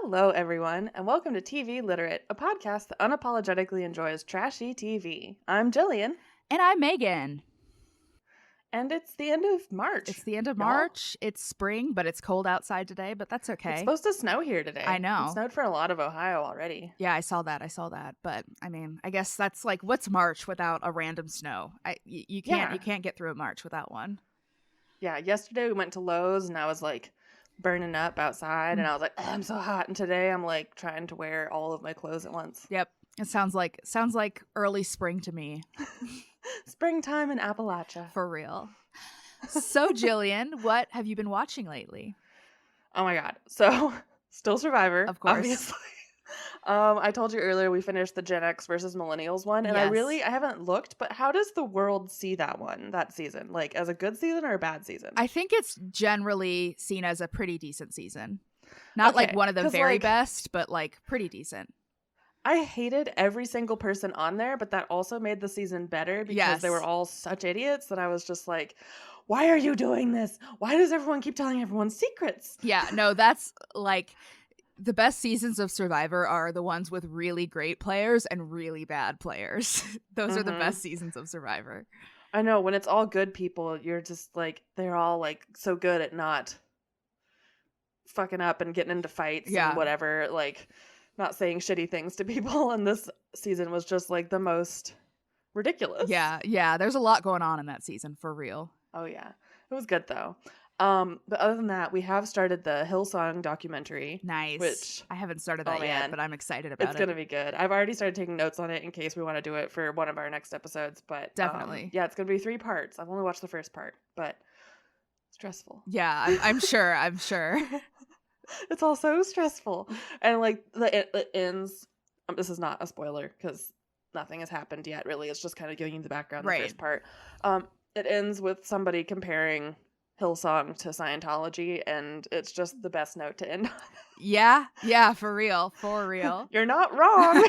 Hello, everyone, and welcome to TV Literate, a podcast that unapologetically enjoys trashy TV. I'm Jillian. And I'm Megan. And it's the end of March. It's the end of y'all. March. It's spring, but it's cold outside today, but that's okay. It's supposed to snow here today. I know. It snowed for a lot of Ohio already. Yeah, I saw that. But I mean, I guess that's like, what's March without a random snow? You can't get through a March without one. Yeah, yesterday we went to Lowe's and I was like burning up outside and I was like, I'm so hot. And today I'm like trying to wear all of my clothes at once. Yep. It sounds like early spring to me. Springtime in Appalachia. For real. So, Jillian, what have you been watching lately? Oh my God. So, still Survivor, of course. Obviously. I told you earlier we finished the Gen X versus Millennials one, and yes. I haven't looked, but how does the world see that season? Like, as a good season or a bad season? I think it's generally seen as a pretty decent season. Not like one of the very best, but like pretty decent. I hated every single person on there, but that also made the season better because they were all such idiots that I was just like, why are you doing this? Why does everyone keep telling everyone secrets? Yeah, no, that's like the best seasons of Survivor are the ones with really great players and really bad players. Those are the best seasons of Survivor. I know, when it's all good people, you're just like, they're all like so good at not fucking up and getting into fights and whatever, like not saying shitty things to people, and this season was just like the most ridiculous. Yeah, there's a lot going on in that season, for real. Oh yeah, it was good though. But other than that, we have started the Hillsong documentary. Nice. Which I haven't started that yet, but I'm excited about it. It's gonna be good. I've already started taking notes on it in case we want to do it for one of our next episodes, but definitely. Yeah, it's gonna be 3 parts. I've only watched the first part, but stressful. Yeah, I'm sure. It's all so stressful. And like it ends, this is not a spoiler because nothing has happened yet really, it's just kind of giving you the background. The first part, it ends with somebody comparing Hillsong to Scientology, and it's just the best note to end on. Yeah, for real. You're not wrong.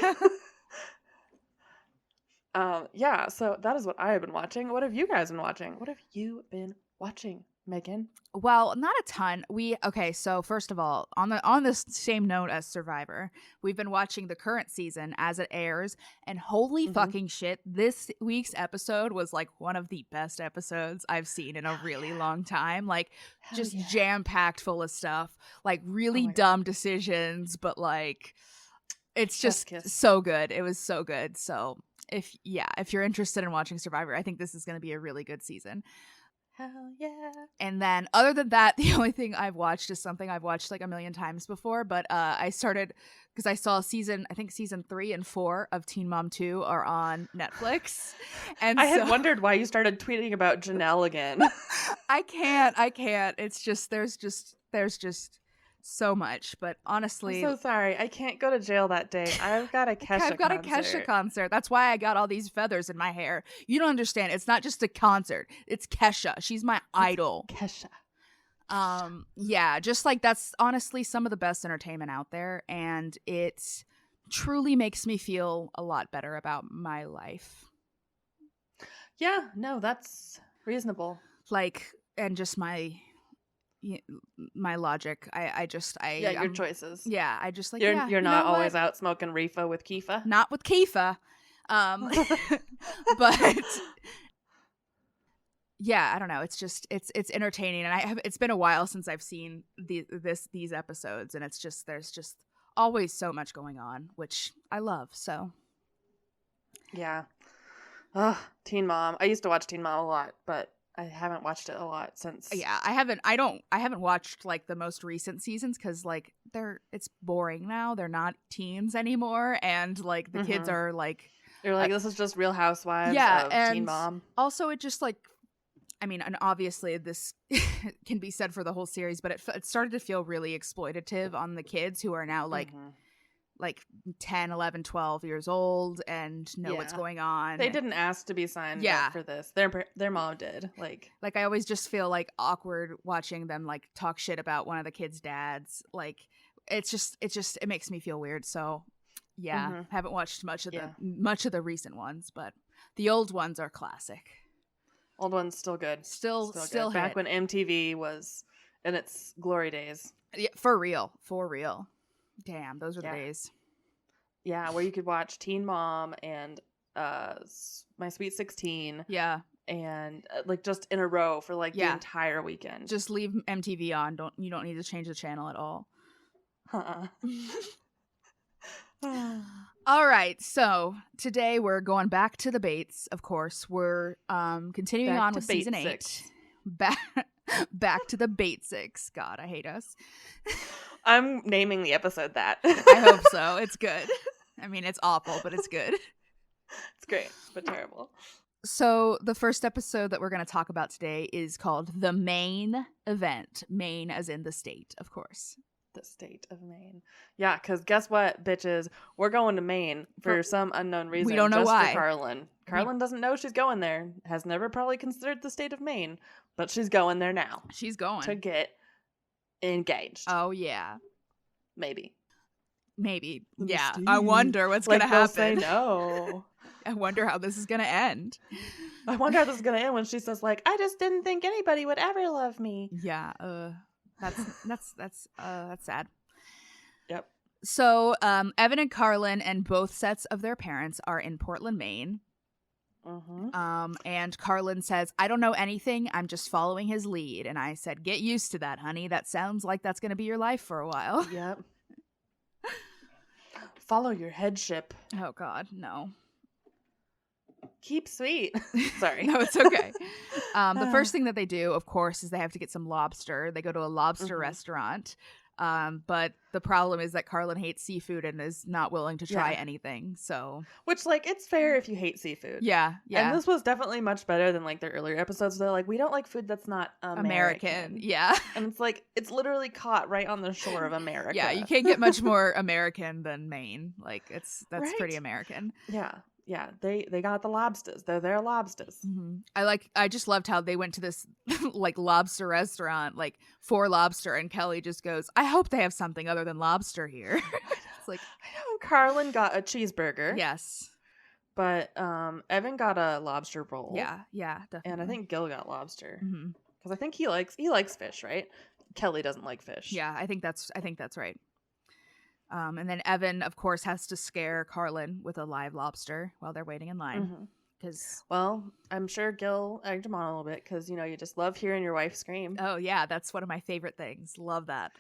Yeah, so that is what I have been watching. What have you guys been watching? What have you been watching, Megan? Well, not a ton. So first of all, on the same note as Survivor, we've been watching the current season as it airs, and holy fucking shit, this week's episode was like one of the best episodes I've seen in a really long time. Like just jam-packed full of stuff, like really dumb decisions, but like it's just so good. It was so good. So if you're interested in watching Survivor, I think this is going to be a really good season. Hell yeah. And then other than that, the only thing I've watched is something I've watched like a million times before, but I started because I saw season 3 and 4 of Teen Mom 2 are on Netflix. And I had wondered why you started tweeting about Janelle again. I can't. It's just there's just so much, but honestly, I'm so sorry. I can't go to jail that day. I've got a Kesha concert. That's why I got all these feathers in my hair. You don't understand. It's not just a concert. It's Kesha. She's my idol. Kesha. Yeah, just like that's honestly some of the best entertainment out there, and it truly makes me feel a lot better about my life. Yeah, no, that's reasonable. Like, and just my logic. Your choices. Yeah, I just like you're not always out smoking reefa with Kifa. Not with Kifa. But yeah, I don't know. It's just it's entertaining, and it's been a while since I've seen these episodes, and it's just there's just always so much going on, which I love. So yeah. Teen Mom. I used to watch Teen Mom a lot, but I haven't watched it a lot since. Yeah, I haven't watched like the most recent seasons because like it's boring now. They're not teens anymore, and like the kids are like, you're like, this is just Real Housewives of Teen Mom. Also, it just like, I mean, and obviously this can be said for the whole series, but it started to feel really exploitative on the kids who are now like 10, 11, 12 years old and know what's going on. They didn't ask to be signed up for this. Their mom did. Like I always just feel like awkward watching them like talk shit about one of the kids' dads. Like it makes me feel weird. So yeah, haven't watched much of the recent ones, but the old ones are classic. Old one's still good. Still good. Back when MTV was in its glory days. Yeah, for real. Damn, those are the days. Yeah, where you could watch Teen Mom and My Sweet 16. Yeah. And like just in a row for like the entire weekend. Just leave MTV on. You don't need to change the channel at all. All right, so today we're going back to the Bates. Of course, we're continuing on with season 8. Back to the Batesics. God, I hate us. I'm naming the episode that. I hope so. It's good. I mean, it's awful, but it's good. It's great, but terrible. So the first episode that we're going to talk about today is called The Maine Event. Maine as in the state, of course. The state of Maine. Yeah, because guess what, bitches? We're going to Maine for some unknown reason. We don't know why. For Carlin. Carlin doesn't know she's going there. Has never probably considered the state of Maine, but she's going there now. She's going. To get engaged. Oh, yeah. Maybe. Yeah. I wonder what's going to happen. Say no. I wonder how this is going to end. I wonder how this is going to end when she says, like, I just didn't think anybody would ever love me. Yeah. That's sad. Yep. So, Evan and Carlin and both sets of their parents are in Portland, Maine. Mm-hmm. And Carlin says, I don't know anything. I'm just following his lead. And I said, get used to that, honey. That sounds like that's going to be your life for a while. Yep. Follow your headship. Oh, God, no. Keep sweet. Sorry. No, it's okay. The first thing that they do, of course, is they have to get some lobster. They go to a lobster restaurant. But the problem is that Carlin hates seafood and is not willing to try anything. So, which, like, it's fair if you hate seafood. Yeah. And this was definitely much better than like their earlier episodes. They're like, we don't like food that's not American. Yeah. And it's like, it's literally caught right on the shore of America. Yeah, you can't get much more American than Maine. Like, that's pretty American. Yeah. Yeah, they got the lobsters. They're their lobsters. Mm-hmm. I just loved how they went to this like lobster restaurant, like for lobster, and Kelly just goes, I hope they have something other than lobster here. It's like, I know Carlin got a cheeseburger. Yes. But Evan got a lobster roll. Yeah, definitely. And I think Gil got lobster. Because I think he likes fish, right? Kelly doesn't like fish. Yeah, I think that's right. And then Evan, of course, has to scare Carlin with a live lobster while they're waiting in line. Well, I'm sure Gil egged him on a little bit because, you just love hearing your wife scream. Oh, yeah. That's one of my favorite things. Love that.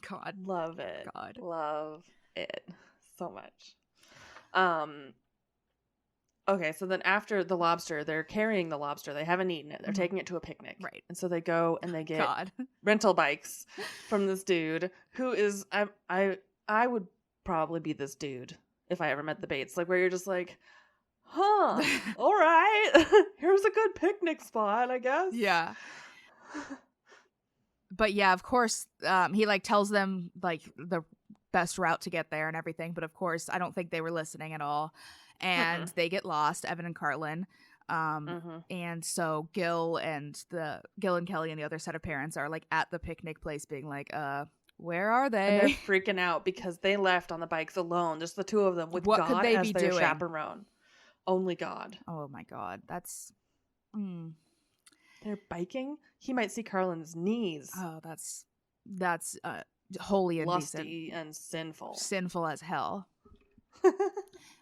God. Love it. God. Love it so much. Okay, so then after the lobster, they're carrying the lobster. They haven't eaten it. They're taking it to a picnic. Right. And so they go and they get rental bikes from this dude who is... I would probably be this dude if I ever met the Bates, like where you're just like, all right, here's a good picnic spot, I guess. Yeah. But yeah, of course, he like tells them like the best route to get there and everything. But of course, I don't think they were listening at all. And they get lost, Evan and Carlin. And so Gil and Kelly and the other set of parents are like at the picnic place being like, where are they? And they're freaking out because they left on the bikes alone, just the two of them, with what God could they as be their doing? chaperone. Only God. Oh my God, that's. They're biking. He might see Carlin's knees. Oh, that's wholly indecent, lusty and sinful as hell.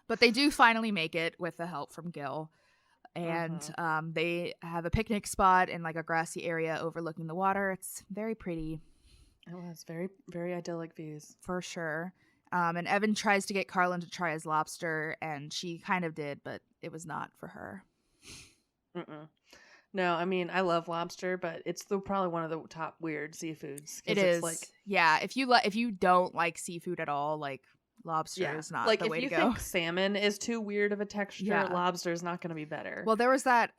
But they do finally make it with the help from Gil. And they have a picnic spot in like a grassy area overlooking the water. It's very pretty. It was very, very idyllic views. For sure. And Evan tries to get Carlin to try his lobster, and she kind of did, but it was not for her. No, I mean, I love lobster, but it's probably one of the top weird seafoods. It is. Like, yeah, if you don't like seafood at all, like lobster is not the way to go. Like, if you think salmon is too weird of a texture, lobster is not going to be better. Well, there was that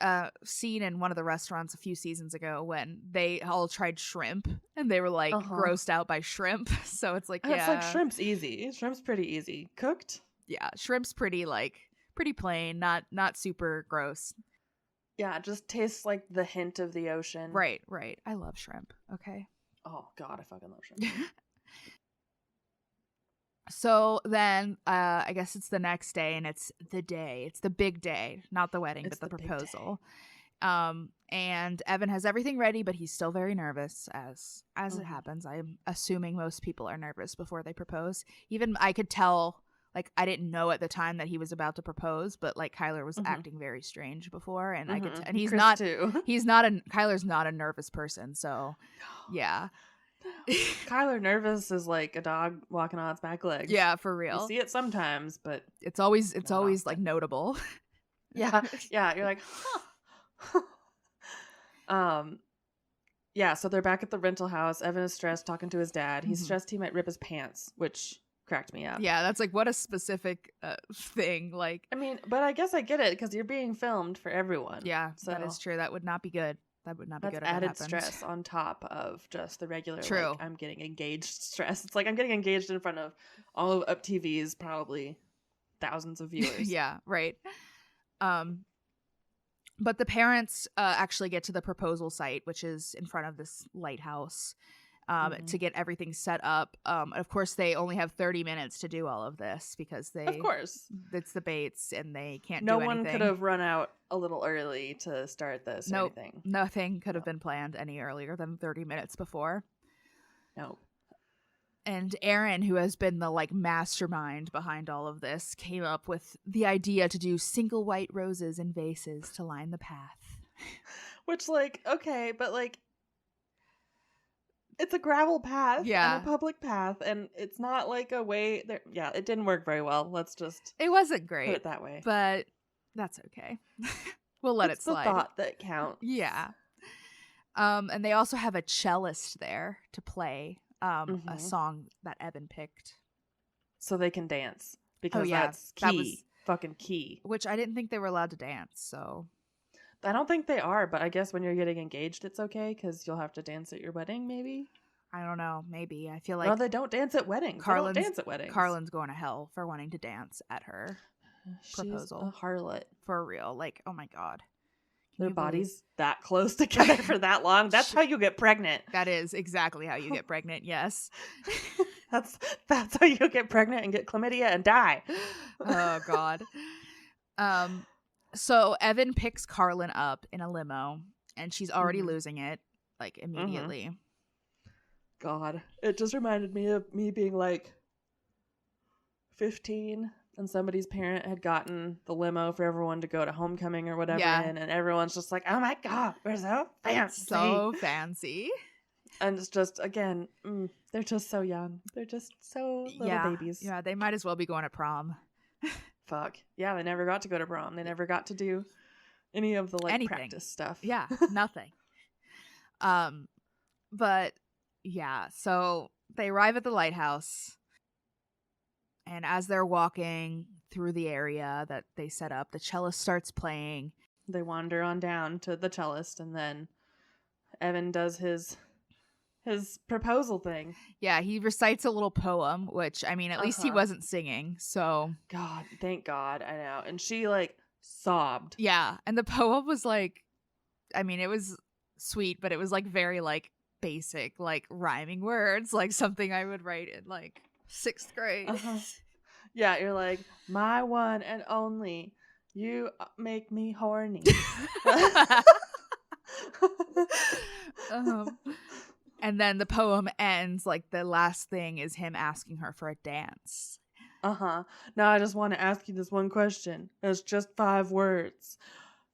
scene in one of the restaurants a few seasons ago when they all tried shrimp, and they were like grossed out by shrimp. So it's like, it's like shrimp's easy. Shrimp's pretty easy. Cooked? Yeah, shrimp's pretty plain, not super gross. Yeah, it just tastes like the hint of the ocean. Right. I love shrimp. Okay. Oh, God, I fucking love shrimp. So then, I guess it's the next day, and it's the big day, not the wedding, but the proposal. And Evan has everything ready, but he's still very nervous, as it happens. I'm assuming most people are nervous before they propose. Even I could tell, like, I didn't know at the time that he was about to propose, but like Kyler was acting very strange before, and I could and Kyler's not a nervous person, so yeah. Kyler nervous is like a dog walking on its back legs. Yeah, for real. You see it sometimes, but it's always like notable. Yeah, you're like, huh. Yeah, so they're back at the rental house. Evan is stressed talking to his dad. He's stressed he might rip his pants, which cracked me up. Yeah, that's like, what a specific thing. Like, I mean, but I guess I get it because you're being filmed for everyone. Yeah, so that is true. That would not be good. That would not be good. That's added stress on top of just the regular. True. Like, I'm getting engaged stress. It's like I'm getting engaged in front of all of Up TV's probably thousands of viewers. Yeah, right. But the parents actually get to the proposal site, which is in front of this lighthouse, to get everything set up. Of course, they only have 30 minutes to do all of this because of course, it's the Bates and they can't do anything. No one could have run out a little early to start this or anything. Nothing could have been planned any earlier than 30 minutes before. No. And Aaron, who has been the like mastermind behind all of this, came up with the idea to do single white roses in vases to line the path. Which, like, okay, but like, it's a gravel path, and a public path, and it's not like a way there. Yeah, it didn't work very well. Let's just. It wasn't great. Put it that way, but that's okay. We'll let it slide. It's the thought that counts. Yeah. And they also have a cellist there to play a song that Evan picked, so they can dance because that's key. That was fucking key. Which I didn't think they were allowed to dance. So I don't think they are, but I guess when you're getting engaged, it's okay because you'll have to dance at your wedding. Maybe I don't know. Maybe I feel like no, they don't dance at weddings. Carlin's going to hell for wanting to dance at her proposal. She's a harlot for real. Like, oh my god. Their bodies that close together for that long. That's how you get pregnant. That is exactly how you get pregnant. Yes. That's how you get pregnant and get chlamydia and die. Oh God. So Evan picks Carlin up in a limo and she's already losing it like immediately. God. It just reminded me of me being like 15 and somebody's parent had gotten the limo for everyone to go to homecoming or whatever in, and everyone's just like, oh my God, we're so fancy. So fancy. And it's just, again, they're just so young. They're just so little babies. Yeah, they might as well be going to prom. Fuck. Yeah, they never got to go to prom. They never got to do any of the anything. Practice stuff. Yeah, nothing. But yeah, so they arrive at the lighthouse. And as they're walking through the area that they set up, the cellist starts playing. They wander on down to the cellist, and then Evan does his proposal thing. Yeah, he recites a little poem, which, I mean, at least he wasn't singing, so. God, thank God, I know. And she, like, sobbed. Yeah, and the poem was, like, I mean, it was sweet, but it was, like, very, like, basic, like, rhyming words, like something I would write in, like, 6th grade. Yeah, you're like, my one and only, you make me horny. And then the poem ends, like the last thing is him asking her for a dance. Now I just want to ask you this one question. It's just 5 words.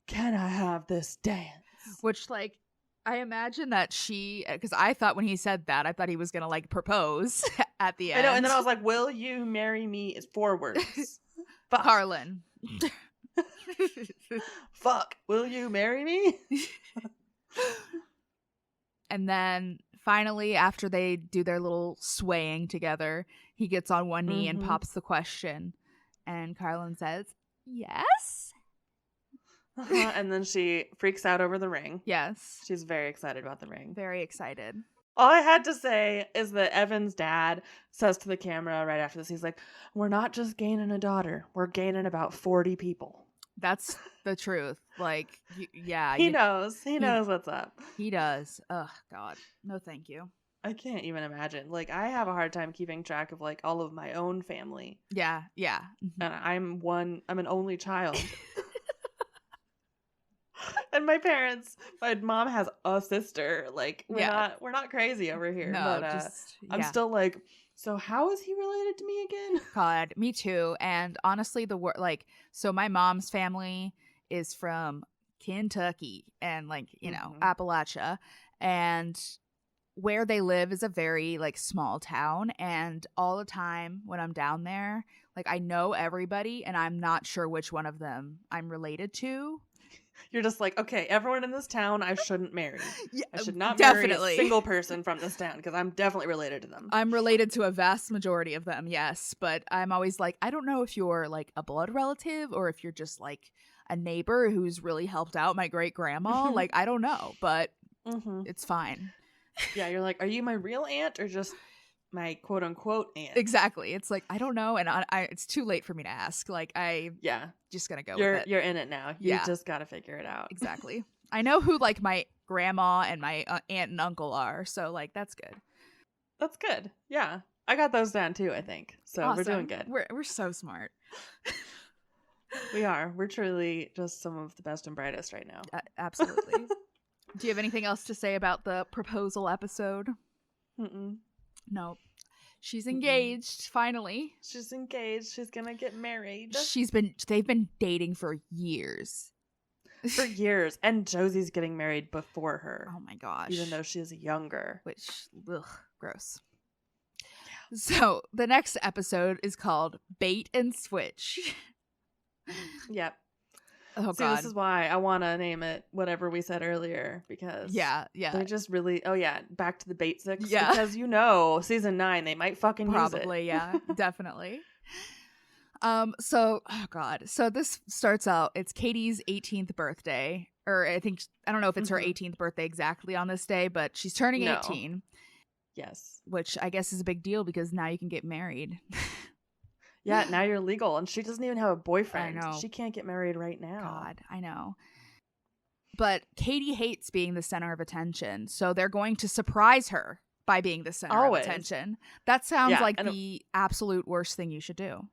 Can I have this dance? Which, like, I imagine that because I thought when he said that, I thought he was going to, like, propose at the end. I know, and then I was like, will you marry me is 4 words. Fuck. Carlin. Fuck. Will you marry me? And then finally, after they do their little swaying together, he gets on one knee and pops the question. And Carlin says, yes? And then she freaks out over the ring. Yes. She's very excited about the ring. Very excited. All I had to say is that Evan's dad says to the camera right after this, he's like, we're not just gaining a daughter. We're gaining about 40 people. That's the truth. Like, yeah. He knows. He knows what's up. He does. Oh, God. No, thank you. I can't even imagine. Like, I have a hard time keeping track of, like, all of my own family. Yeah, yeah. And I'm an only child. And my mom has a sister. Like we're not crazy over here. No, but I'm still like, so how is he related to me again? God, me too. And honestly, so my mom's family is from Kentucky and like, Appalachia, and where they live is a very like small town, and all the time when I'm down there, like I know everybody and I'm not sure which one of them I'm related to. You're just like, okay, everyone in this town I shouldn't marry. Yeah, I should not definitely marry a single person from this town because I'm definitely related to them. I'm related to a vast majority of them, yes, but I'm always like, I don't know if you're like a blood relative or if you're just like a neighbor who's really helped out my great grandma. Like, I don't know, but it's fine. Yeah, you're like, are you my real aunt or just my quote unquote aunt? Exactly. It's like, I don't know, and it's too late for me to ask. Like, just gonna go with it. You're in it now. You just gotta figure it out. Exactly. I know who like my grandma and my aunt and uncle are, so like that's good. That's good. Yeah, I got those down too, I think. So awesome. We're doing good. We're so smart. We are. We're truly just some of the best and brightest right now. Absolutely. Do you have anything else to say about the proposal episode? No. She's engaged, finally. She's engaged. She's gonna get married. They've been dating for years. For years. And Josie's getting married before her. Oh my gosh. Even though she's younger. Which, gross. Yeah. So, the next episode is called Bait and Switch. Yep. Oh, See, God. this is why I want to name it whatever we said earlier, because they're just really, back to the Batesics. Yeah. Because season 9, they might fucking use it. Probably, yeah, definitely. So, oh God. So this starts out, it's Katie's 18th birthday, or I don't know if it's her 18th birthday exactly on this day, but she's turning 18. Yes. Which I guess is a big deal because now you can get married. Yeah, now you're legal, and she doesn't even have a boyfriend. I know. She can't get married right now. God, I know. But Katie hates being the center of attention, so they're going to surprise her by being the center of attention. That sounds like the absolute worst thing you should do.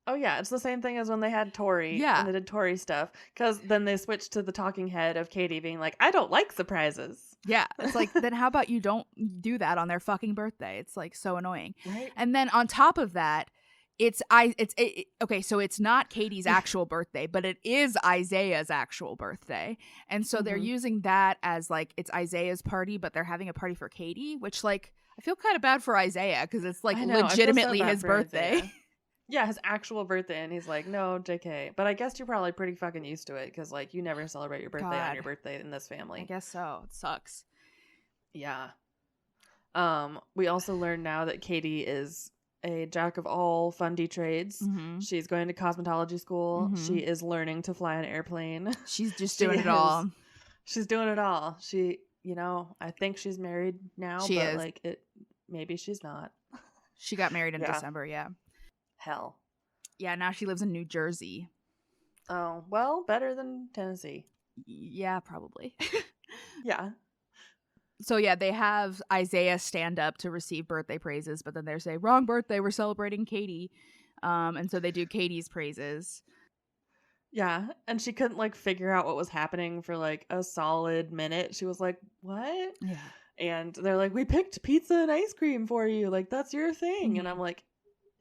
Oh, yeah. It's the same thing as when they had Tori. Yeah. And they did Tori stuff. Because then they switched to the talking head of Katie being like, I don't like surprises. Yeah. It's like, then how about you don't do that on their fucking birthday? It's like so annoying. Right. And then on top of that, okay, so it's not Katie's actual birthday, but it is Isaiah's actual birthday. And so they're using that as like, it's Isaiah's party, but they're having a party for Katie, which like, I feel kind of bad for Isaiah because it's like legitimately his birthday. Yeah, his actual birthday. And he's like, no, JK. But I guess you're probably pretty fucking used to it because like you never celebrate your birthday on your birthday in this family. I guess so. It sucks. Yeah. We also learn now that Katie is a jack of all fundy trades. She's going to cosmetology school. She is learning to fly an airplane. She's just doing it all. She's doing it all. She, I think she's married now, but like maybe she's not. She got married in December, yeah. Hell. Yeah, now she lives in New Jersey. Oh, well, better than Tennessee. Yeah, probably. Yeah. So yeah, they have Isaiah stand up to receive birthday praises, but then they say, wrong birthday, we're celebrating Katie. And so they do Katie's praises. Yeah, and she couldn't like figure out what was happening for like a solid minute. She was like, what? Yeah. And they're like, we picked pizza and ice cream for you. Like, that's your thing. And I'm like,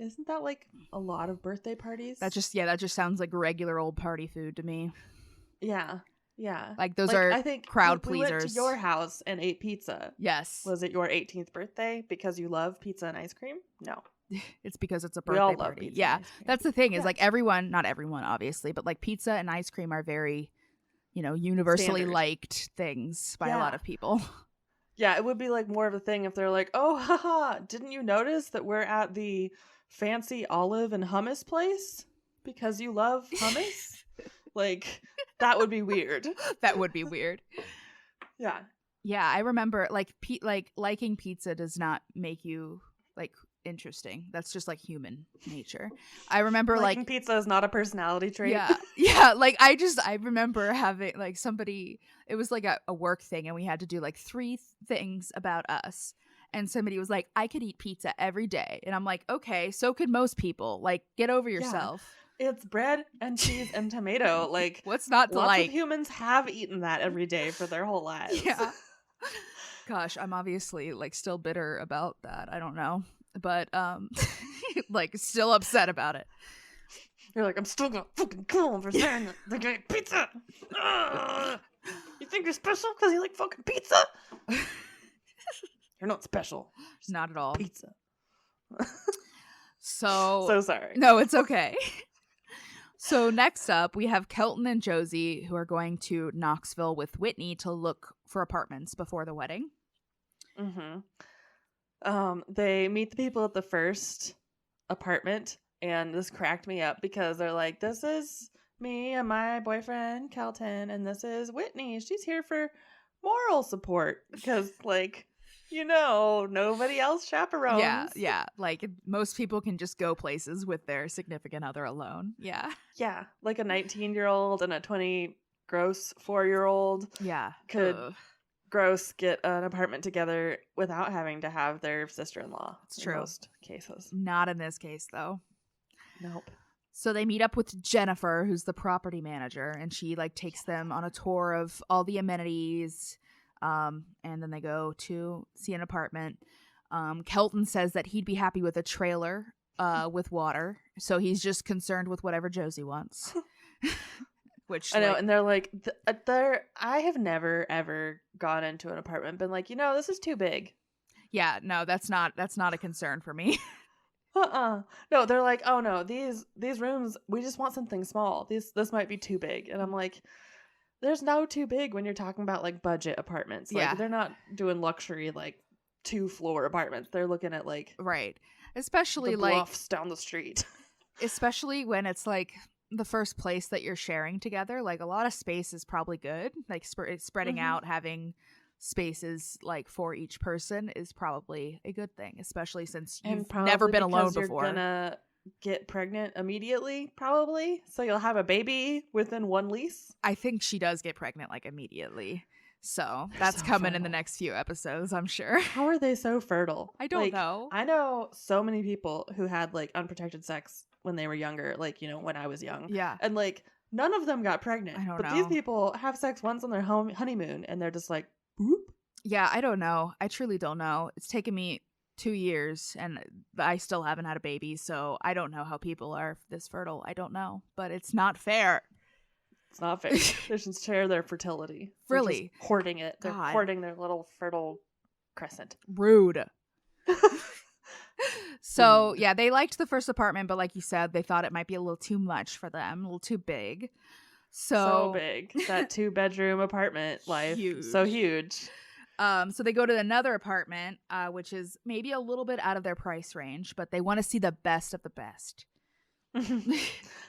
isn't that like a lot of birthday parties? That just sounds like regular old party food to me. Yeah. Yeah. Like those are, I think, crowd pleasers. We went to your house and ate pizza. Yes. Was it your 18th birthday because you love pizza and ice cream? No. It's because it's a birthday party. Yeah. That's the thing is like not everyone obviously, but like pizza and ice cream are very, universally liked things by a lot of people. Yeah. It would be like more of a thing if they're like, oh, haha, didn't you notice that we're at the fancy olive and hummus place because you love hummus? Like, that would be weird. That would be weird. Yeah. Yeah, I remember liking pizza does not make you like interesting. That's just like human nature. I remember liking pizza is not a personality trait. Yeah. Yeah, like I remember having like somebody, it was like a work thing and we had to do like 3 things about us. And somebody was like, I could eat pizza every day. And I'm like, okay, so could most people. Like, get over yourself. It's bread and cheese and tomato. Like, what's not to lots like? of humans have eaten that every day for their whole lives. Yeah. Gosh, I'm obviously like still bitter about that. I don't know, but like still upset about it. You're like, I'm still gonna fucking kill him for saying that they got pizza. You think you're special because you like fucking pizza? You're not special. Not at all. Pizza. So sorry. No, it's okay. So next up, we have Kelton and Josie, who are going to Knoxville with Whitney to look for apartments before the wedding. They meet the people at the first apartment, and this cracked me up because they're like, this is me and my boyfriend, Kelton, and this is Whitney. She's here for moral support because, like, nobody else chaperones. Yeah. Like, most people can just go places with their significant other alone. Yeah. Yeah. Like a 19-year-old and a 20 gross 4-year-old. Yeah. Could gross get an apartment together without having to have their sister-in-law. It's true. In most cases. Not in this case, though. Nope. So they meet up with Jennifer, who's the property manager, and she, like, takes them on a tour of all the amenities. And then they go to see an apartment. Kelton says that he'd be happy with a trailer with water. So he's just concerned with whatever Josie wants. Which I know, and they're like, I have never, ever gone into an apartment and been like, this is too big. Yeah, no, that's not a concern for me. No, they're like, oh no, these rooms, we just want something small. This might be too big. And I'm like, there's no too big when you're talking about like budget apartments. Like, they're not doing luxury like 2-floor apartments. They're looking at like right, especially the like bluffs down the street. Especially when it's like the first place that you're sharing together. Like, a lot of space is probably good. Like spreading out, having spaces like for each person is probably a good thing, especially since you've never been alone before. You're gonna get pregnant immediately, probably, so you'll have a baby within one lease. I think she does get pregnant like immediately, so that's coming fertile in the next few episodes, I'm sure. How are they so fertile? I don't know. I know so many people who had like unprotected sex when they were younger, like, when I was young. Yeah. And like none of them got pregnant. I don't know. These people have sex once on their honeymoon and they're just like, boop. Yeah, I don't know. I truly don't know. It's taken me 2 years and I still haven't had a baby, so I don't know how people are this fertile. I don't know, but it's not fair. It's not fair. They should share their fertility. Really? They're hoarding it. They're hoarding their little fertile crescent. Rude. So, yeah, they liked the first apartment, but like you said, they thought it might be a little too much for them, a little too big. So big. That 2-bedroom apartment life. Huge. So huge. So they go to another apartment, which is maybe a little bit out of their price range, but they want to see the best of the best.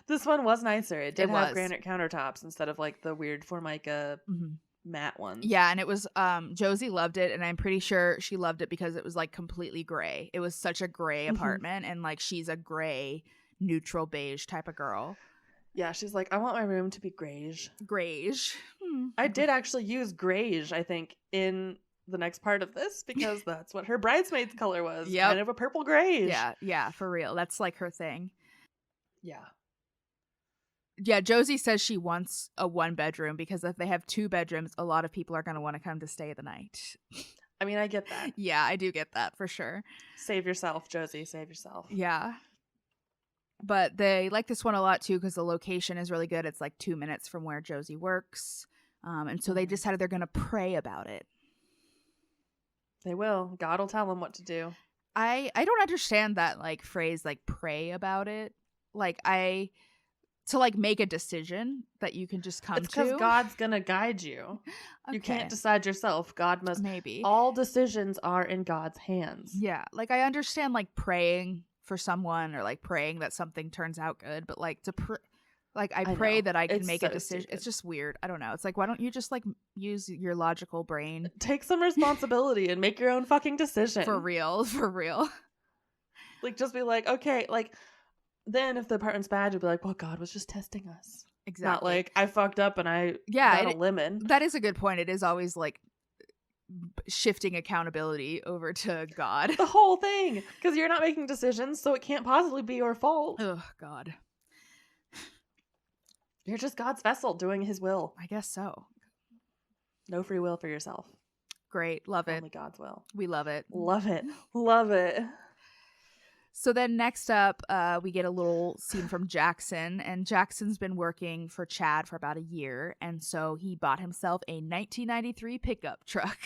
This one was nicer. It did have granite countertops instead of like the weird Formica matte ones. Yeah, and it was Josie loved it, and I'm pretty sure she loved it because it was like completely gray. It was such a gray apartment, and like she's a gray, neutral beige type of girl. Yeah, she's like, I want my room to be greige. Greige. I did actually use greige, I think, in the next part of this because that's what her bridesmaid's color was. Yep. Kind of a purple greige. Yeah, for real. That's like her thing. Yeah, Josie says she wants a 1-bedroom because if they have 2 bedrooms, a lot of people are going to want to come to stay the night. I mean, I get that. Yeah, I do get that for sure. Save yourself, Josie. Save yourself. Yeah. But they like this one a lot too because the location is really good. It's like 2 minutes from where Josie works. And so they decided they're going to pray about it. They will. God will tell them what to do. I don't understand that like phrase, like pray about it. Like to like make a decision that you can just come to. It's because God's going to guide you. Okay. You can't decide yourself. God must. Maybe. All decisions are in God's hands. Yeah. Like I understand like praying for someone or like praying that something turns out good, but like I pray that I can make a decision. Stupid. It's just weird. I don't know. It's like, why don't you just like use your logical brain? Take some responsibility and make your own fucking decision. For real. Like just be like, okay, like then if the apartment's bad, you'll be like, well, God was just testing us. Exactly. Not like I fucked up and I got a lemon. That is a good point. It is always like shifting accountability over to God. The whole thing. Because you're not making decisions, so it can't possibly be your fault. Oh, God. You're just God's vessel doing his will. I guess so. No free will for yourself. Great. Love it. Only God's will. We love it. Love it. Love it. So then next up, we get a little scene from Jackson, and Jackson's been working for Chad for about a year, and so he bought himself a 1993 pickup truck.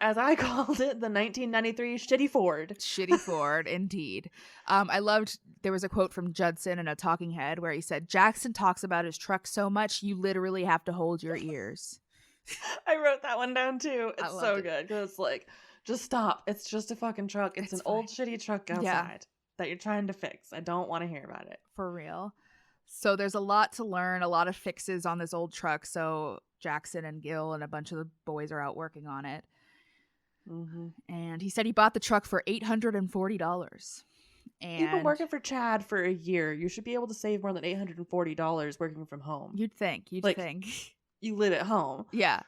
As I called it, the 1993 Shitty Ford. Shitty Ford, indeed. I loved, there was a quote from Judson in a Talking Head where he said, Jackson talks about his truck so much, you literally have to hold your ears. I wrote that one down too. It's so it. good because it's like, just stop. It's just a fucking truck. It's an fine. old shitty truck outside that you're trying to fix. I don't want to hear about it. For real. So there's a lot to learn, a lot of fixes on this old truck. So Jackson and Gil and a bunch of the boys are out working on it. Mm-hmm. And he said he bought the truck for $840. And you've been working for Chad for a year. You should be able to save more than $840 working from home. You'd think. You live at home. Yeah.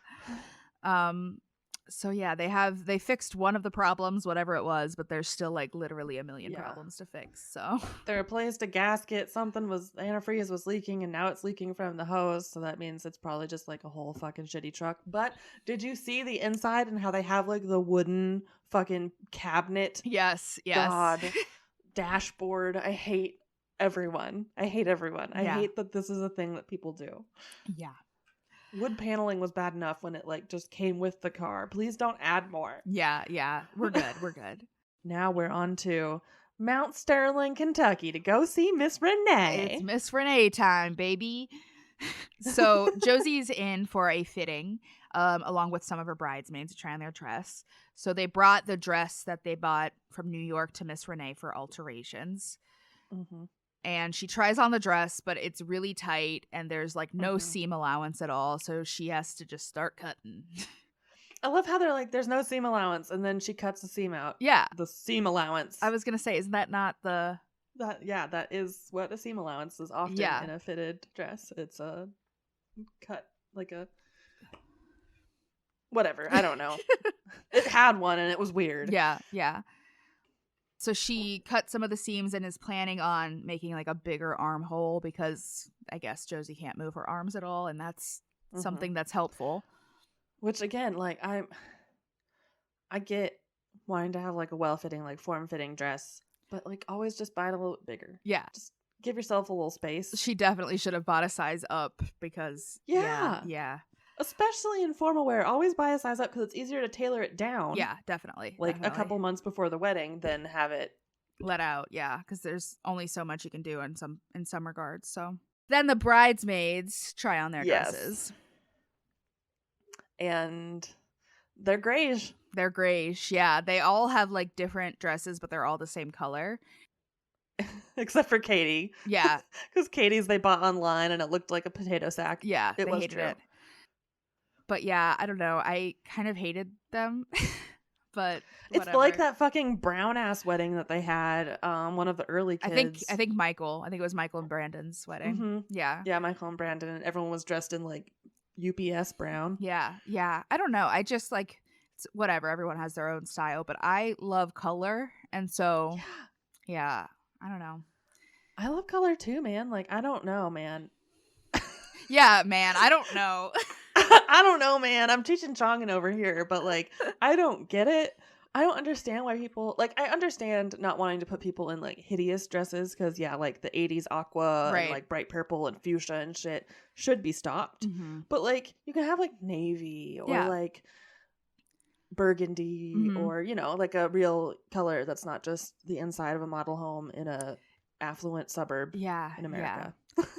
So yeah, they fixed one of the problems, whatever it was, but there's still like literally a million problems to fix. So they replaced a gasket. Something was antifreeze was leaking, and now it's leaking from the hose. So that means it's probably just like a whole fucking shitty truck. But did you see the inside and how they have like the wooden fucking cabinet? Yes. God, dashboard. I hate everyone. I hate that this is a thing that people do. Yeah. Wood paneling was bad enough when it like just came with the car. Please don't add more. Yeah. We're good. Now we're on to Mount Sterling, Kentucky to go see Miss Renee. It's Miss Renee time, baby. So Josie's in for a fitting along with some of her bridesmaids to try on their dress. So they brought the dress that they bought from New York to Miss Renee for alterations. Mm-hmm. And she tries on the dress, but it's really tight and there's like no seam allowance at all. So she has to just start cutting. I love how they're like, there's no seam allowance. And then she cuts the seam out. Yeah. The seam allowance. I was going to say, isn't that not the... That is what a seam allowance is often in a fitted dress. It's a cut, like a... Whatever. I don't know. It had one and it was weird. Yeah. So she cut some of the seams and is planning on making like a bigger armhole because I guess Josie can't move her arms at all, and that's something that's helpful. Which again, like I get wanting to have like a well-fitting, like form-fitting dress, but like always just buy it a little bit bigger. Yeah. Just give yourself a little space. She definitely should have bought a size up because yeah. Especially in formal wear, always buy a size up because it's easier to tailor it down. Yeah, definitely. A couple months before the wedding than have it let out. Yeah, because there's only so much you can do in some regards. So then the bridesmaids try on their dresses, and they're greige. They're greige. Yeah, they all have like different dresses, but they're all the same color. Except for Katie. Yeah. Because Katie's they bought online and it looked like a potato sack. Yeah, it was hated true. it. But yeah, I don't know. I kind of hated them. But whatever. It's like that fucking brown ass wedding that they had. One of the early kids. I think Michael. I think it was Michael and Brandon's wedding. Mm-hmm. Yeah. Yeah, Michael and Brandon, and everyone was dressed in like UPS brown. Yeah. I don't know. I just like whatever. Everyone has their own style, but I love color, and so yeah. I don't know. I love color too, man. Like I don't know, man. Yeah, man. I don't know. I don't know, man. I'm teaching Chongin over here, but like, I don't get it. I don't understand why people like. I understand not wanting to put people in like hideous dresses because like the 80s aqua and like bright purple and fuchsia and shit should be stopped. Mm-hmm. But like, you can have like navy or like burgundy or like a real color that's not just the inside of a model home in a affluent suburb. In America.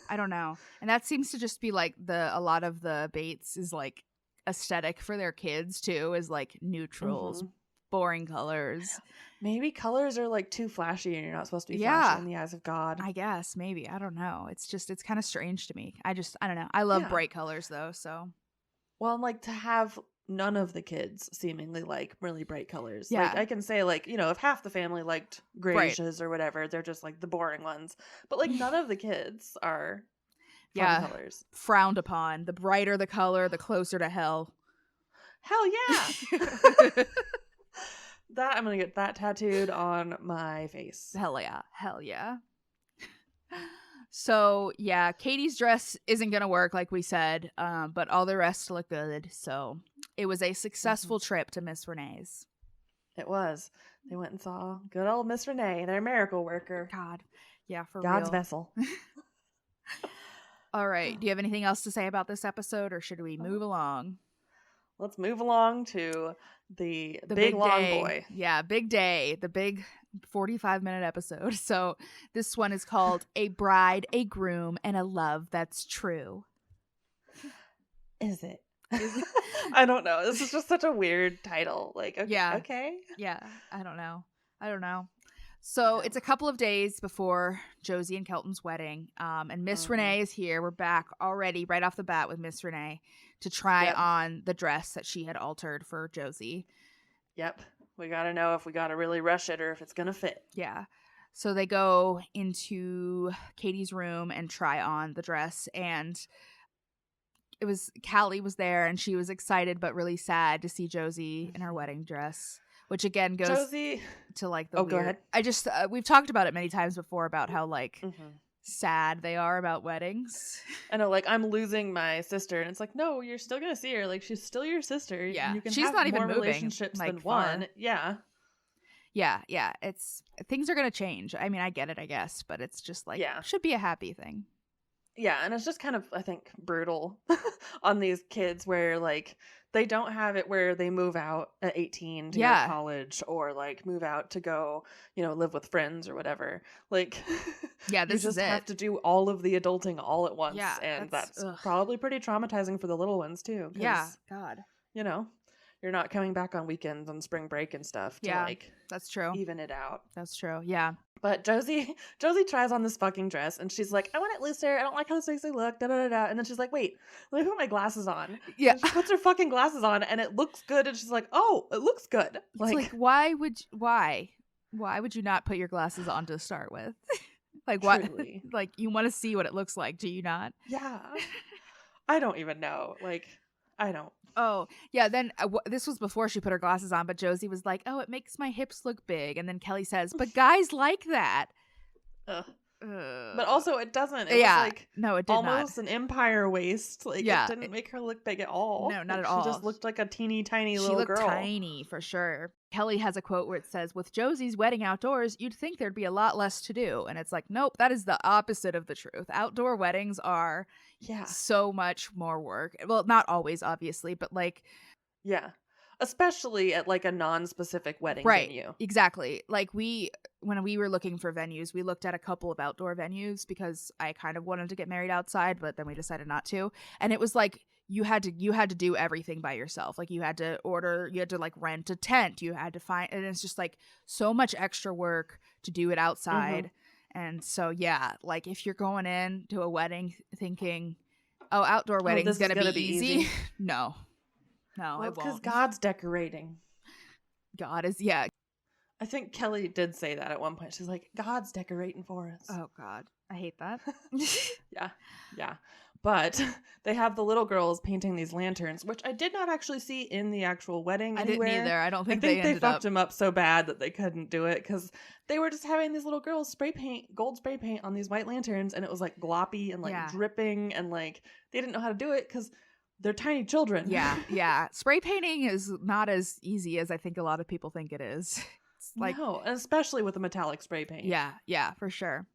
I don't know. And that seems to just be like a lot of the Bates is like aesthetic for their kids too, is like neutrals, boring colors. Maybe colors are like too flashy and you're not supposed to be flashy in the eyes of God. I guess maybe. I don't know. It's kind of strange to me. I don't know. I love bright colors though, so. Well, and like to have none of the kids seemingly like really bright colors. Yeah. Like I can say like, if half the family liked greiges or whatever, they're just like the boring ones. But like none of the kids are fun colors. Frowned upon. The brighter the color, the closer to hell. Hell yeah. I'm going to get that tattooed on my face. Hell yeah. So, yeah, Katie's dress isn't going to work like we said, but all the rest look good. So it was a successful trip to Miss Renee's. It was. They went and saw good old Miss Renee, their miracle worker. God. Yeah, for God's real. vessel. All right. Do you have anything else to say about this episode, or should we move along? Let's move along to the big long day. Boy. Yeah, big day. The big 45-minute episode. So this one is called A Bride, a Groom, and a Love That's True. Is it? I don't know. This is just such a weird title. Like, okay. Yeah. Okay. Yeah. I don't know. So it's a couple of days before Josie and Kelton's wedding. And Miss Renee is here. We're back already right off the bat with Miss Renee to try on the dress that she had altered for Josie. Yep. We got to know if we got to really rush it or if it's going to fit. Yeah. So they go into Katie's room and try on the dress, and it was Callie was there, and she was excited but really sad to see Josie in her wedding dress, which again goes Josie to like the Oh, weird. go ahead. I just we've talked about it many times before about how like sad they are about weddings. I know, like, I'm losing my sister, and it's like, no, you're still gonna see her. Like, she's still your sister. Yeah, you can she's have not even more moving, relationships like, than far. one. Yeah. It's things are gonna change. I mean, I get it, I guess, but it's just like should be a happy thing. Yeah, and it's just kind of, I think, brutal on these kids where, like, they don't have it where they move out at 18 to go to college or, like, move out to go, live with friends or whatever. Like, yeah, this you just is have to do all of the adulting all at once. Yeah, and that's probably pretty traumatizing for the little ones, too. Yeah, God. You're not coming back on weekends on spring break and stuff to, like, that's true. Even it out. That's true, yeah. But Josie tries on this fucking dress, and she's like, I want it looser. I don't like how this makes me look. Da, da, da, da. And then she's like, wait, let me put my glasses on. Yeah. And she puts her fucking glasses on, and it looks good. And she's like, oh, it looks good. Like why would you not put your glasses on to start with? Like, what? Truly. Like, you want to see what it looks like, do you not? Yeah. I don't even know. Like, I don't. Oh, yeah, then this was before she put her glasses on, but Josie was like, oh, it makes my hips look big. And then Kelly says, but guys like that. But also, it doesn't. It was like, no, it did almost not. an empire waist. Like, it didn't make her look big at all. No, not at all. She just looked like a teeny tiny little girl. She looked tiny, for sure. Kelly has a quote where it says, with Josie's wedding outdoors, you'd think there'd be a lot less to do. And it's like, nope, that is the opposite of the truth. Outdoor weddings are so much more work. Well, not always, obviously, but like... Yeah. Especially at like a non-specific wedding venue. Exactly. Like when we were looking for venues, we looked at a couple of outdoor venues because I kind of wanted to get married outside, but then we decided not to. And it was like you had to do everything by yourself. Like you had to like rent a tent. You had to find, and it's just like so much extra work to do it outside. And so like if you're going in to a wedding thinking, oh, outdoor wedding is gonna be easy. No, well, it won't. Because God's decorating. God is, I think Kelly did say that at one point. She's like, God's decorating for us. Oh, God. I hate that. Yeah. But they have the little girls painting these lanterns, which I did not actually see in the actual wedding anywhere. I didn't either. I don't think they fucked them up so bad that they couldn't do it because they were just having these little girls gold spray paint on these white lanterns, and it was like gloppy and like dripping, and like they didn't know how to do it because they're tiny children. Yeah. Spray painting is not as easy as I think a lot of people think it is. It's like, no, and especially with a metallic spray paint. Yeah, for sure.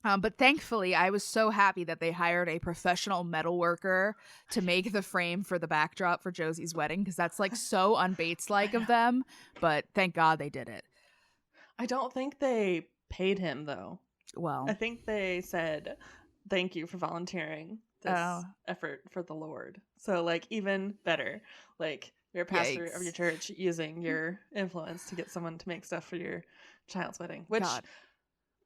But thankfully, I was so happy that they hired a professional metal worker to make the frame for the backdrop for Josie's wedding, because that's like so un-Bates-like of them. But thank God they did it. I don't think they paid him, though. Well, I think they said, thank you for volunteering this effort for the Lord. So, like, even better. Like, you're a pastor of your church using your influence to get someone to make stuff for your child's wedding. Which... God.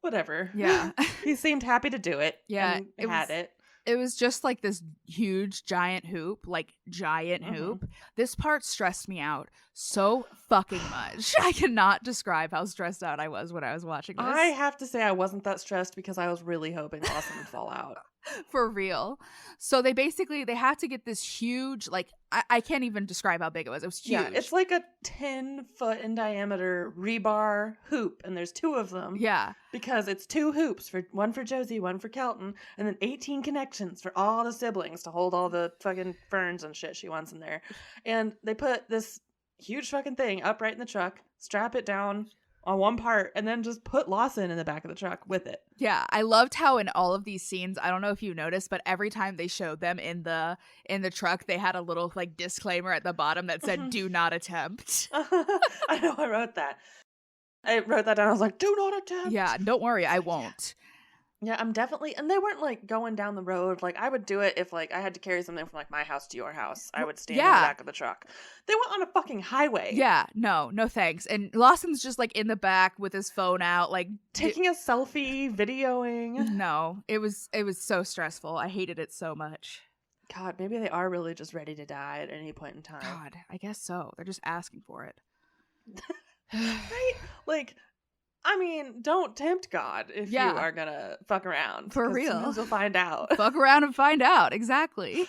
Whatever. Yeah. He seemed happy to do it. Yeah. And It was just like this huge giant hoop. Hoop. This part stressed me out so fucking much. I cannot describe how stressed out I was when I was watching this. I have to say I wasn't that stressed because I was really hoping Lawson would fall out. For real. So they have to get this huge, like, I can't even describe how big it was. It was huge. Yeah, it's like a 10-foot in diameter rebar hoop, and there's 2 of them. Yeah. Because it's 2 hoops, one for Josie, one for Kelton, and then 18 connections for all the siblings to hold all the fucking ferns and shit she wants in there. And they put this huge fucking thing upright in the truck, strap it down on one part, and then just put Lawson in the back of the truck with it. Yeah, I loved how in all of these scenes, I don't know if you noticed, but every time they showed them in the truck, they had a little like disclaimer at the bottom that said "Do not attempt." I know, I wrote that. I wrote that down. I was like, "Do not attempt." Yeah, don't worry, I won't. Yeah, I'm definitely, and they weren't like going down the road. Like I would do it if like I had to carry something from like my house to your house. I would stand in the back of the truck. They went on a fucking highway. Yeah, no thanks. And Lawson's just like in the back with his phone out, like taking a selfie, videoing. No, it was so stressful. I hated it so much. God, maybe they are really just ready to die at any point in time. God, I guess so. They're just asking for it. Right? Like, I mean, don't tempt God if you are gonna fuck around. For real. Sometimes you'll find out. Fuck around and find out. Exactly.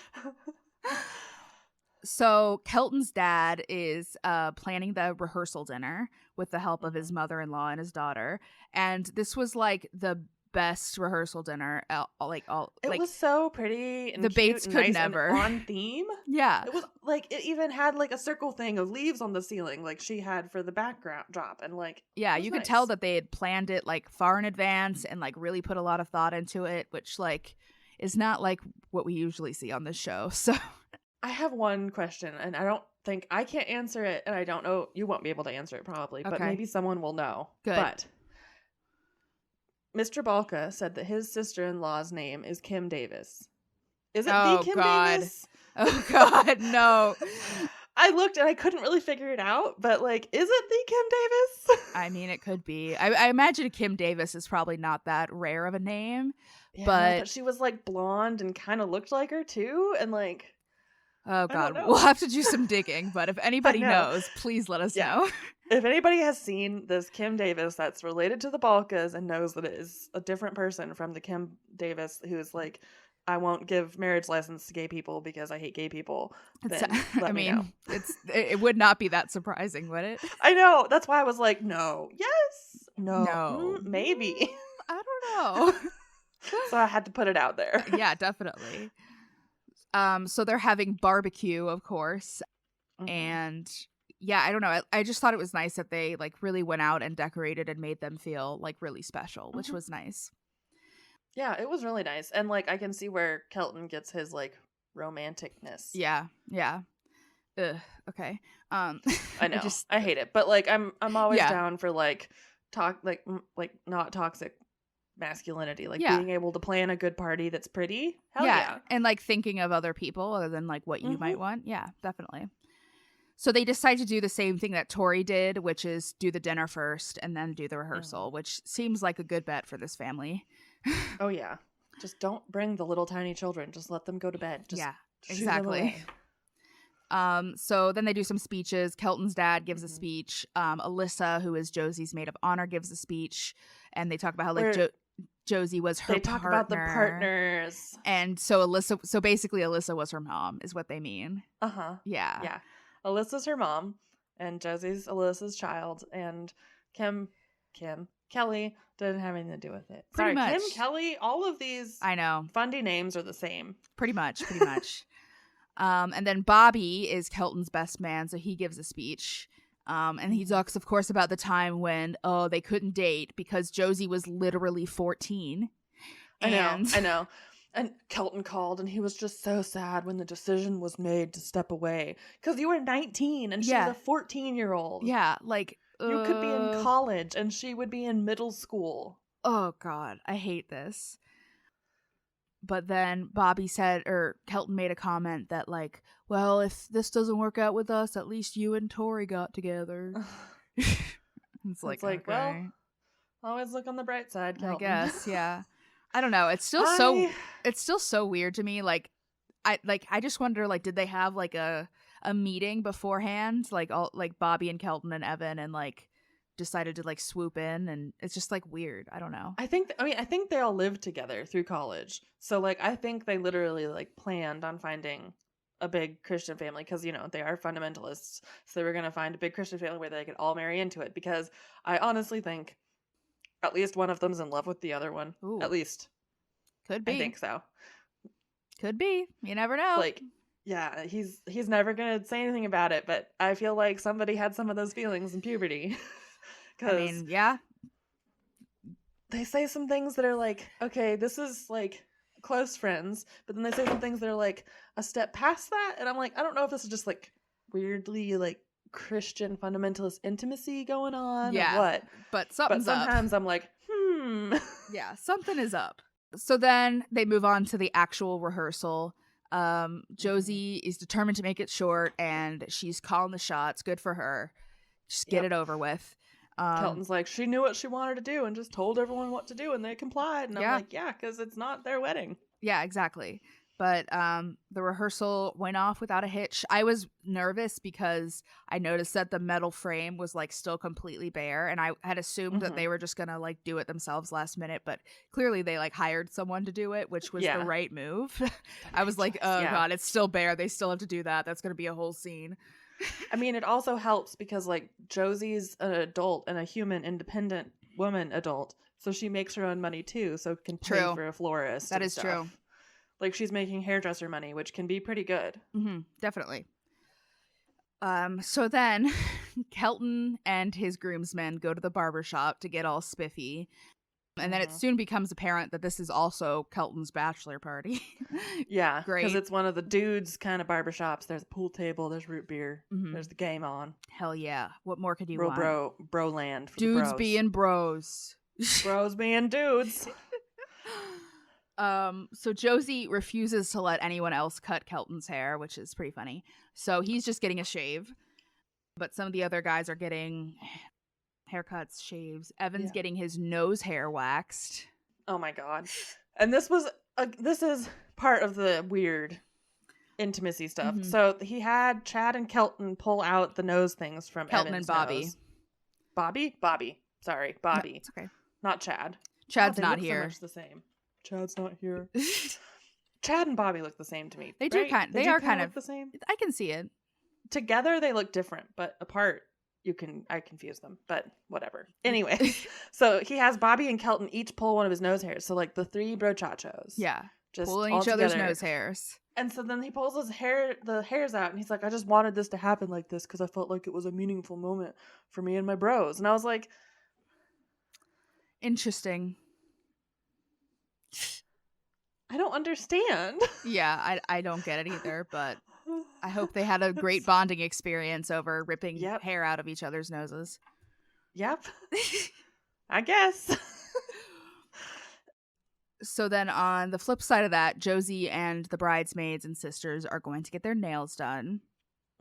So Kelton's dad is planning the rehearsal dinner with the help of his mother-in-law and his daughter. And this was like the best rehearsal dinner. It was so pretty and the cute Bates and could nice never. And on theme. Yeah. It was like, it even had like a circle thing of leaves on the ceiling like she had for the background drop. And like, yeah, you could tell that they had planned it like far in advance and like really put a lot of thought into it, which like is not like what we usually see on this show. So I have one question, and I can't answer it, and I don't know, you won't be able to answer it probably, but maybe someone will know. Good. But Mr. Balka said that his sister-in-law's name is Kim Davis. Is it the Kim Davis? Oh, God, no. I looked, and I couldn't really figure it out, but, like, is it the Kim Davis? I mean, it could be. I imagine Kim Davis is probably not that rare of a name, yeah, but she was, like, blonde and kind of looked like her, too, and, like... Oh, God. We'll have to do some digging, but if anybody knows, please let us know. If anybody has seen this Kim Davis that's related to the Balkas and knows that it is a different person from the Kim Davis who's like, I won't give marriage license to gay people because I hate gay people, then let me know. It would not be that surprising, would it? I know. That's why I was like, no. Yes. No. Maybe. I don't know. So I had to put it out there. Yeah, definitely. So they're having barbecue, of course. Mm-hmm. And yeah, I don't know. I just thought it was nice that they like really went out and decorated and made them feel like really special, which was nice. Yeah, it was really nice. And like I can see where Kelton gets his like romanticness. Yeah. Ugh, okay. I know. I hate it. But like I'm always down for like not toxic masculinity, like being able to plan a good party that's pretty. Hell yeah. And like thinking of other people other than like what you might want. Yeah, definitely. So they decide to do the same thing that Tori did, which is do the dinner first and then do the rehearsal, which seems like a good bet for this family. Oh yeah. Just don't bring the little tiny children. Just let them go to bed. Just exactly. So then they do some speeches. Kelton's dad gives a speech. Alyssa, who is Josie's maid of honor, gives a speech, and they talk about how like Josie was her partner. They talk about the partners. And so basically Alyssa was her mom is what they mean. Uh-huh. Yeah. Yeah. Alyssa's her mom and Josie's Alyssa's child, and Kelly didn't have anything to do with it. Pretty much. Kim, Kelly, all of these I know. fundy names are the same. Pretty much. And then Bobby is Kelton's best man, so he gives a speech. And he talks, of course, about the time when, they couldn't date because Josie was literally 14. I know. And Kelton called, and he was just so sad when the decision was made to step away. Because you were 19, and she was a 14-year-old. Yeah, like... You could be in college, and she would be in middle school. Oh, God. I hate this. But then Bobby said, or Kelton made a comment that like, well, if this doesn't work out with us, at least you and Tori got together. It's like okay. Well, always look on the bright side, Kelton. I guess, yeah. I don't know. It's still so weird to me. Like, I just wonder, like, did they have like a meeting beforehand? Like all like Bobby and Kelton and Evan and like decided to like swoop in, and it's just like weird. I don't know. I think they all lived together through college. So like I think they literally like planned on finding a big Christian family because, you know, they are fundamentalists. So they were going to find a big Christian family where they could all marry into it, because I honestly think at least one of them's in love with the other one. Ooh. At least. Could be. I think so. Could be. You never know. Like, yeah, he's never going to say anything about it, but I feel like somebody had some of those feelings in puberty. I mean, yeah. They say some things that are like, okay, this is like close friends, but then they say some things that are like a step past that, and I'm like, I don't know if this is just like weirdly like Christian fundamentalist intimacy going on, or what. But sometimes I'm like, yeah, something is up. So then they move on to the actual rehearsal. Josie is determined to make it short, and she's calling the shots. Good for her. Just get it over with. Kelton's like, she knew what she wanted to do and just told everyone what to do, and they complied. And I'm like, yeah, because it's not their wedding. Yeah, exactly. But the rehearsal went off without a hitch. I was nervous because I noticed that the metal frame was like still completely bare, and I had assumed that they were just gonna like do it themselves last minute, but clearly they like hired someone to do it, which was the right move. I was like, oh god, it's still bare. They still have to do that. That's gonna be a whole scene. I mean, it also helps because like Josie's an adult and a human, independent woman adult, so she makes her own money too, so can pay for a florist. That is true. Like, she's making hairdresser money, which can be pretty good. Mm-hmm, definitely. So then Kelton and his groomsmen go to the barbershop to get all spiffy. And then it soon becomes apparent that this is also Kelton's bachelor party. Yeah, great. Because it's one of the dudes kind of barbershops. There's a pool table, there's root beer, there's the game on. Hell yeah. What more could you want? Bro land for dudes the bros. Being bros. Bros being dudes. So Josie refuses to let anyone else cut Kelton's hair, which is pretty funny. So he's just getting a shave. But some of the other guys are getting haircuts, shaves. Evan's getting his nose hair waxed. Oh my god. And this is part of the weird intimacy stuff. So he had Chad and Kelton pull out the nose things from Kelton Evan's and Bobby. nose. Bobby. Sorry, Bobby. No, it's okay. Not Chad. Chad's not look here. So much the same. Chad's not here. Chad and Bobby look the same to me. They do They are kind of the same. I can see it. Together they look different, but apart I confuse them, but whatever. Anyway, so he has Bobby and Kelton each pull one of his nose hairs. So like the three brochachos. Yeah. Just pulling each other's nose hairs. And so then he pulls the hairs out, and he's like, I just wanted this to happen like this because I felt like it was a meaningful moment for me and my bros. And I was like, interesting. I don't understand. Yeah, I don't get it either, but I hope they had a great bonding experience over ripping hair out of each other's noses. Yep. I guess. So then on the flip side of that, Josie and the bridesmaids and sisters are going to get their nails done.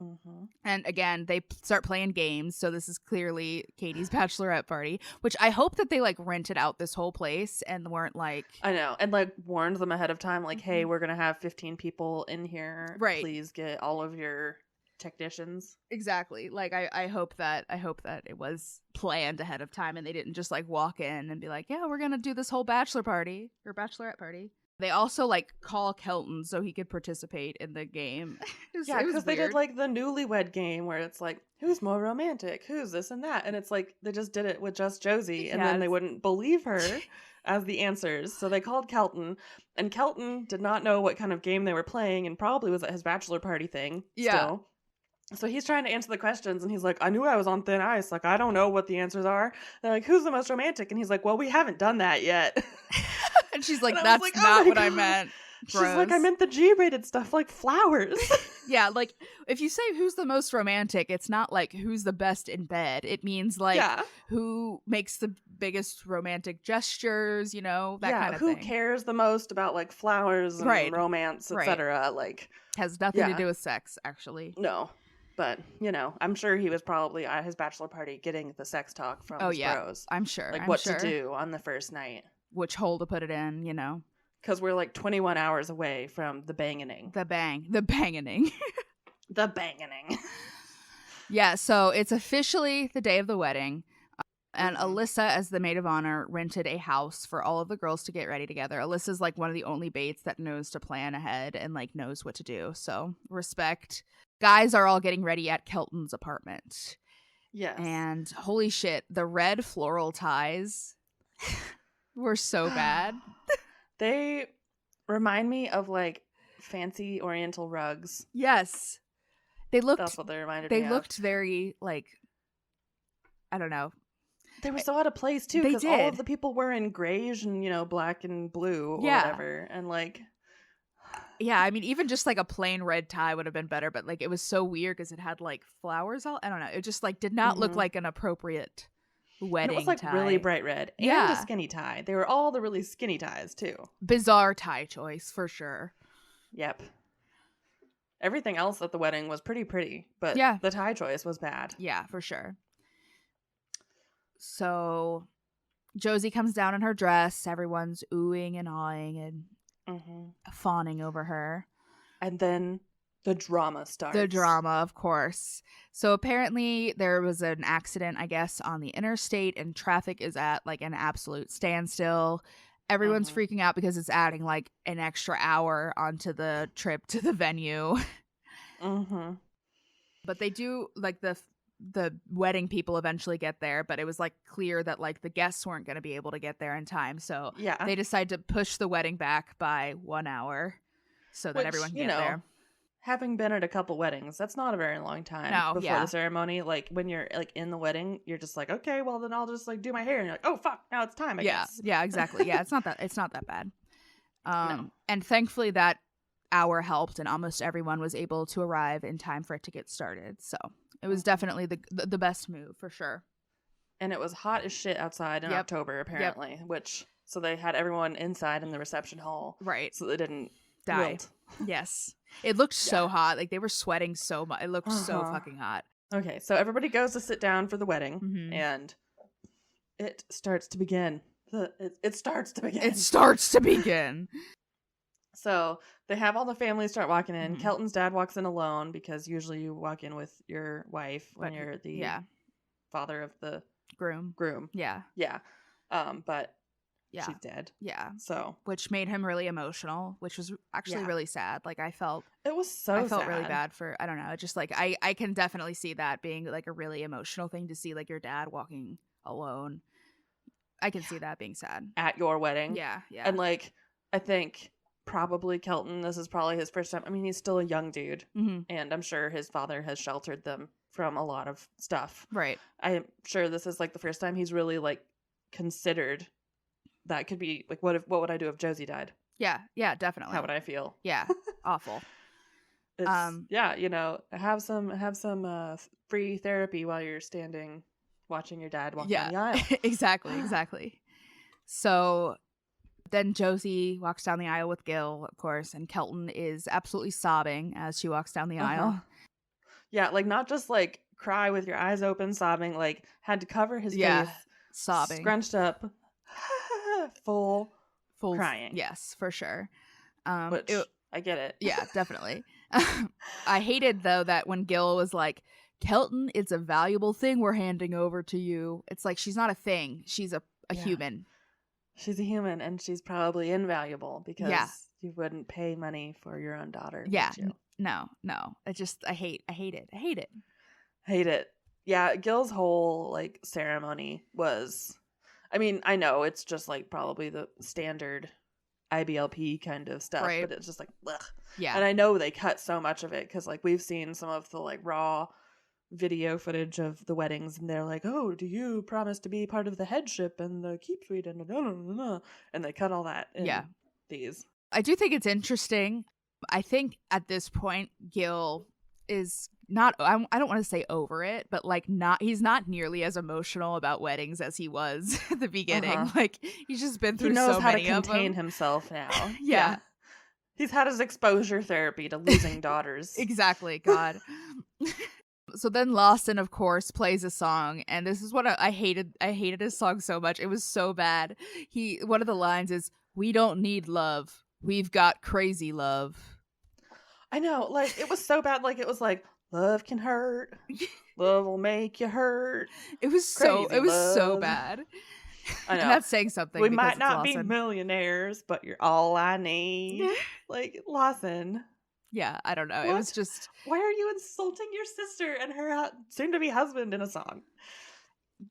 Mm-hmm. And again, they start playing games. So this is clearly Katie's bachelorette party, which I hope that they like rented out this whole place and weren't like... I know. And like warned them ahead of time, like, hey, we're going to have 15 people in here. Right. Please get all of your technicians. Exactly. Like I hope that it was planned ahead of time and they didn't just like walk in and be like, yeah, we're going to do this whole bachelor party or bachelorette party. They also like call Kelton so he could participate in the game. Yeah, because they did like the newlywed game where it's like, who's more romantic? Who's this and that? And it's like they just did it with just Josie, and then they wouldn't believe her as the answers. So they called Kelton, and Kelton did not know what kind of game they were playing, and probably was at his bachelor party thing. Yeah. Still. So he's trying to answer the questions, and he's like, I knew I was on thin ice. Like, I don't know what the answers are. They're like, who's the most romantic? And he's like, well, we haven't done that yet. And she's like, that's like, not what I meant. Gross. She's like, I meant the G-rated stuff, like flowers. Yeah, like, if you say who's the most romantic, it's not like who's the best in bed. It means, like, who makes the biggest romantic gestures, you know, that kind of thing. Who cares the most about, like, flowers and romance, etc. Like, has nothing to do with sex, actually. No. But, you know, I'm sure he was probably at his bachelor party getting the sex talk from his bros. I'm sure. Like, what to do on the first night. Which hole to put it in, you know. Because we're like 21 hours away from the bangening. The bangening. The bangening. Yeah, so it's officially the day of the wedding. And Alyssa, as the maid of honor, rented a house for all of the girls to get ready together. Alyssa's like one of the only Bates that knows to plan ahead and like knows what to do. So respect. Guys are all getting ready at Kelton's apartment. Yes. And holy shit, the red floral ties were so bad. They remind me of like fancy Oriental rugs. Yes. That's what they reminded me of. They looked very like, I don't know. They were so out of place too, because all of the people were in greige and, you know, black and blue or whatever. And like, yeah, I mean, even just like a plain red tie would have been better, but like it was so weird because it had like flowers all. I don't know. It just like did not look like an appropriate wedding tie. It was like really bright red and a skinny tie. They were all the really skinny ties too. Bizarre tie choice for sure. Yep. Everything else at the wedding was pretty, but the tie choice was bad. Yeah, for sure. So Josie comes down in her dress. Everyone's oohing and awing and fawning over her. And then the drama starts. The drama, of course. So apparently there was an accident, I guess, on the interstate, and traffic is at like an absolute standstill. Everyone's freaking out because it's adding like an extra hour onto the trip to the venue. But they do like the wedding people eventually get there, but it was like clear that like the guests weren't going to be able to get there in time, so they decide to push the wedding back by 1 hour so that everyone can get there. Having been at a couple weddings, that's not a very long time before the ceremony. Like when you're like in the wedding, you're just like, okay, well then I'll just like do my hair, and you're like, oh fuck, now it's time, I guess. Yeah, exactly. Yeah, it's not that bad. And thankfully that hour helped, and almost everyone was able to arrive in time for it to get started. So it was definitely the best move for sure. And it was hot as shit outside in October, apparently, so they had everyone inside in the reception hall. Right. So they didn't die. Wilt. Yes. It looked so hot. Like they were sweating so much. It looked so fucking hot. Okay. So everybody goes to sit down for the wedding, and it starts to begin. It starts to begin. It starts to begin. So they have all the families start walking in. Kelton's dad walks in alone because usually you walk in with your wife when you're the father of the groom. Yeah. Yeah. But she's dead. Yeah. So which made him really emotional, which was actually really sad. Like I felt sad. Really bad for, I don't know, just like I can definitely see that being like a really emotional thing to see, like your dad walking alone. I can see that being sad at your wedding. Yeah. And like I think probably Kelton, this is probably his first time. I mean, he's still a young dude, and I'm sure his father has sheltered them from a lot of stuff. Right. I'm sure this is like the first time he's really like considered that could be like, what would I do if Josie died? Yeah, definitely. How would I feel? Yeah, awful. Yeah, you know, have some free therapy while you're standing watching your dad walk down the aisle. exactly. So then Josie walks down the aisle with Gil, of course, and Kelton is absolutely sobbing as she walks down the aisle. Yeah, like not just like cry with your eyes open, sobbing, like had to cover his face, sobbing, scrunched up, full crying. Yes, for sure. Which I get it. Yeah, definitely. I hated though that when Gil was like, Kelton, it's a valuable thing we're handing over to you. It's like she's not a thing. She's a human. She's a human, and she's probably invaluable because you wouldn't pay money for your own daughter. Yeah. No. I hate it. Hate it. Yeah, Gil's whole like ceremony was, I mean, I know it's just like probably the standard IBLP kind of stuff, but it's just like, ugh. Yeah. And I know they cut so much of it because like we've seen some of the like raw video footage of the weddings, and they're like, oh, do you promise to be part of the headship and the keep suite and they cut all that in these. I do think it's interesting. I think at this point Gil is not, I don't want to say over it, but like he's not nearly as emotional about weddings as he was at the beginning. Like he's just been through so many of them. He knows how to contain himself now. Yeah. He's had his exposure therapy to losing daughters. Exactly. God. So then Lawson, of course, plays a song, and this is what I hated. I hated his song so much. It was so bad. One of the lines is, "We don't need love. We've got crazy love." I know. Like, it was so bad. Like, it was like, Love can hurt. Love will make you hurt. It was so bad. I know. And that's saying something. We because might it's not Lawson. be millionaires, but you're all I need. Like, Lawson. Yeah, I don't know. What? It was just... Why are you insulting your sister and her soon-to-be husband in a song?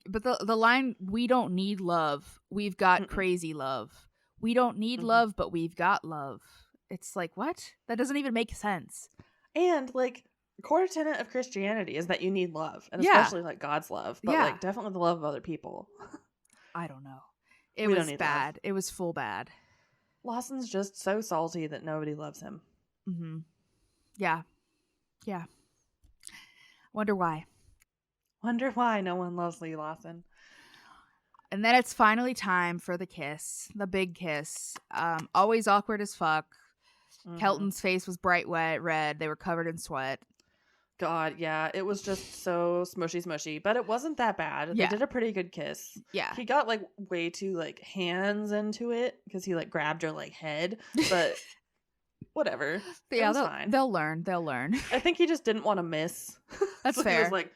But the line, we don't need love. We've got crazy love. We don't need love, but we've got love. It's like, what? That doesn't even make sense. And, like, core tenet of Christianity is that you need love. And especially, like, God's love. But, like, definitely the love of other people. I don't know. It was bad. Love. It was full bad. Lawson's just so salty that nobody loves him. Mm-hmm. Yeah. Yeah. Wonder why. Wonder why no one loves Lee Lawson. And then it's finally time for the kiss. The big kiss. Always awkward as fuck. Kelton's face was bright red. They were covered in sweat. God, yeah. It was just so smushy. But it wasn't that bad. Yeah. They did a pretty good kiss. Yeah. He got, like, way too, like, hands into it. Because he, like, grabbed her, like, head. But... whatever. Yeah, they'll learn. I think he just didn't want to miss. That's so fair. He was like,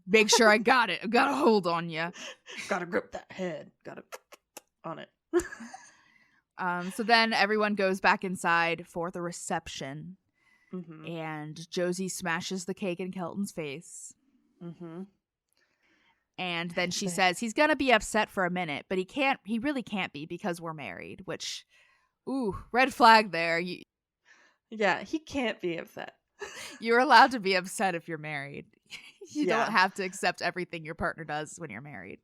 make sure I got it. I got a hold on you. Gotta grip that head. Gotta on it. So then everyone goes back inside for the reception. And Josie smashes the cake in Kelton's face. And then she says he's gonna be upset for a minute, but he really can't be because we're married, which, ooh, red flag there. Yeah, he can't be upset. You're allowed to be upset if you're married. You don't have to accept everything your partner does when you're married.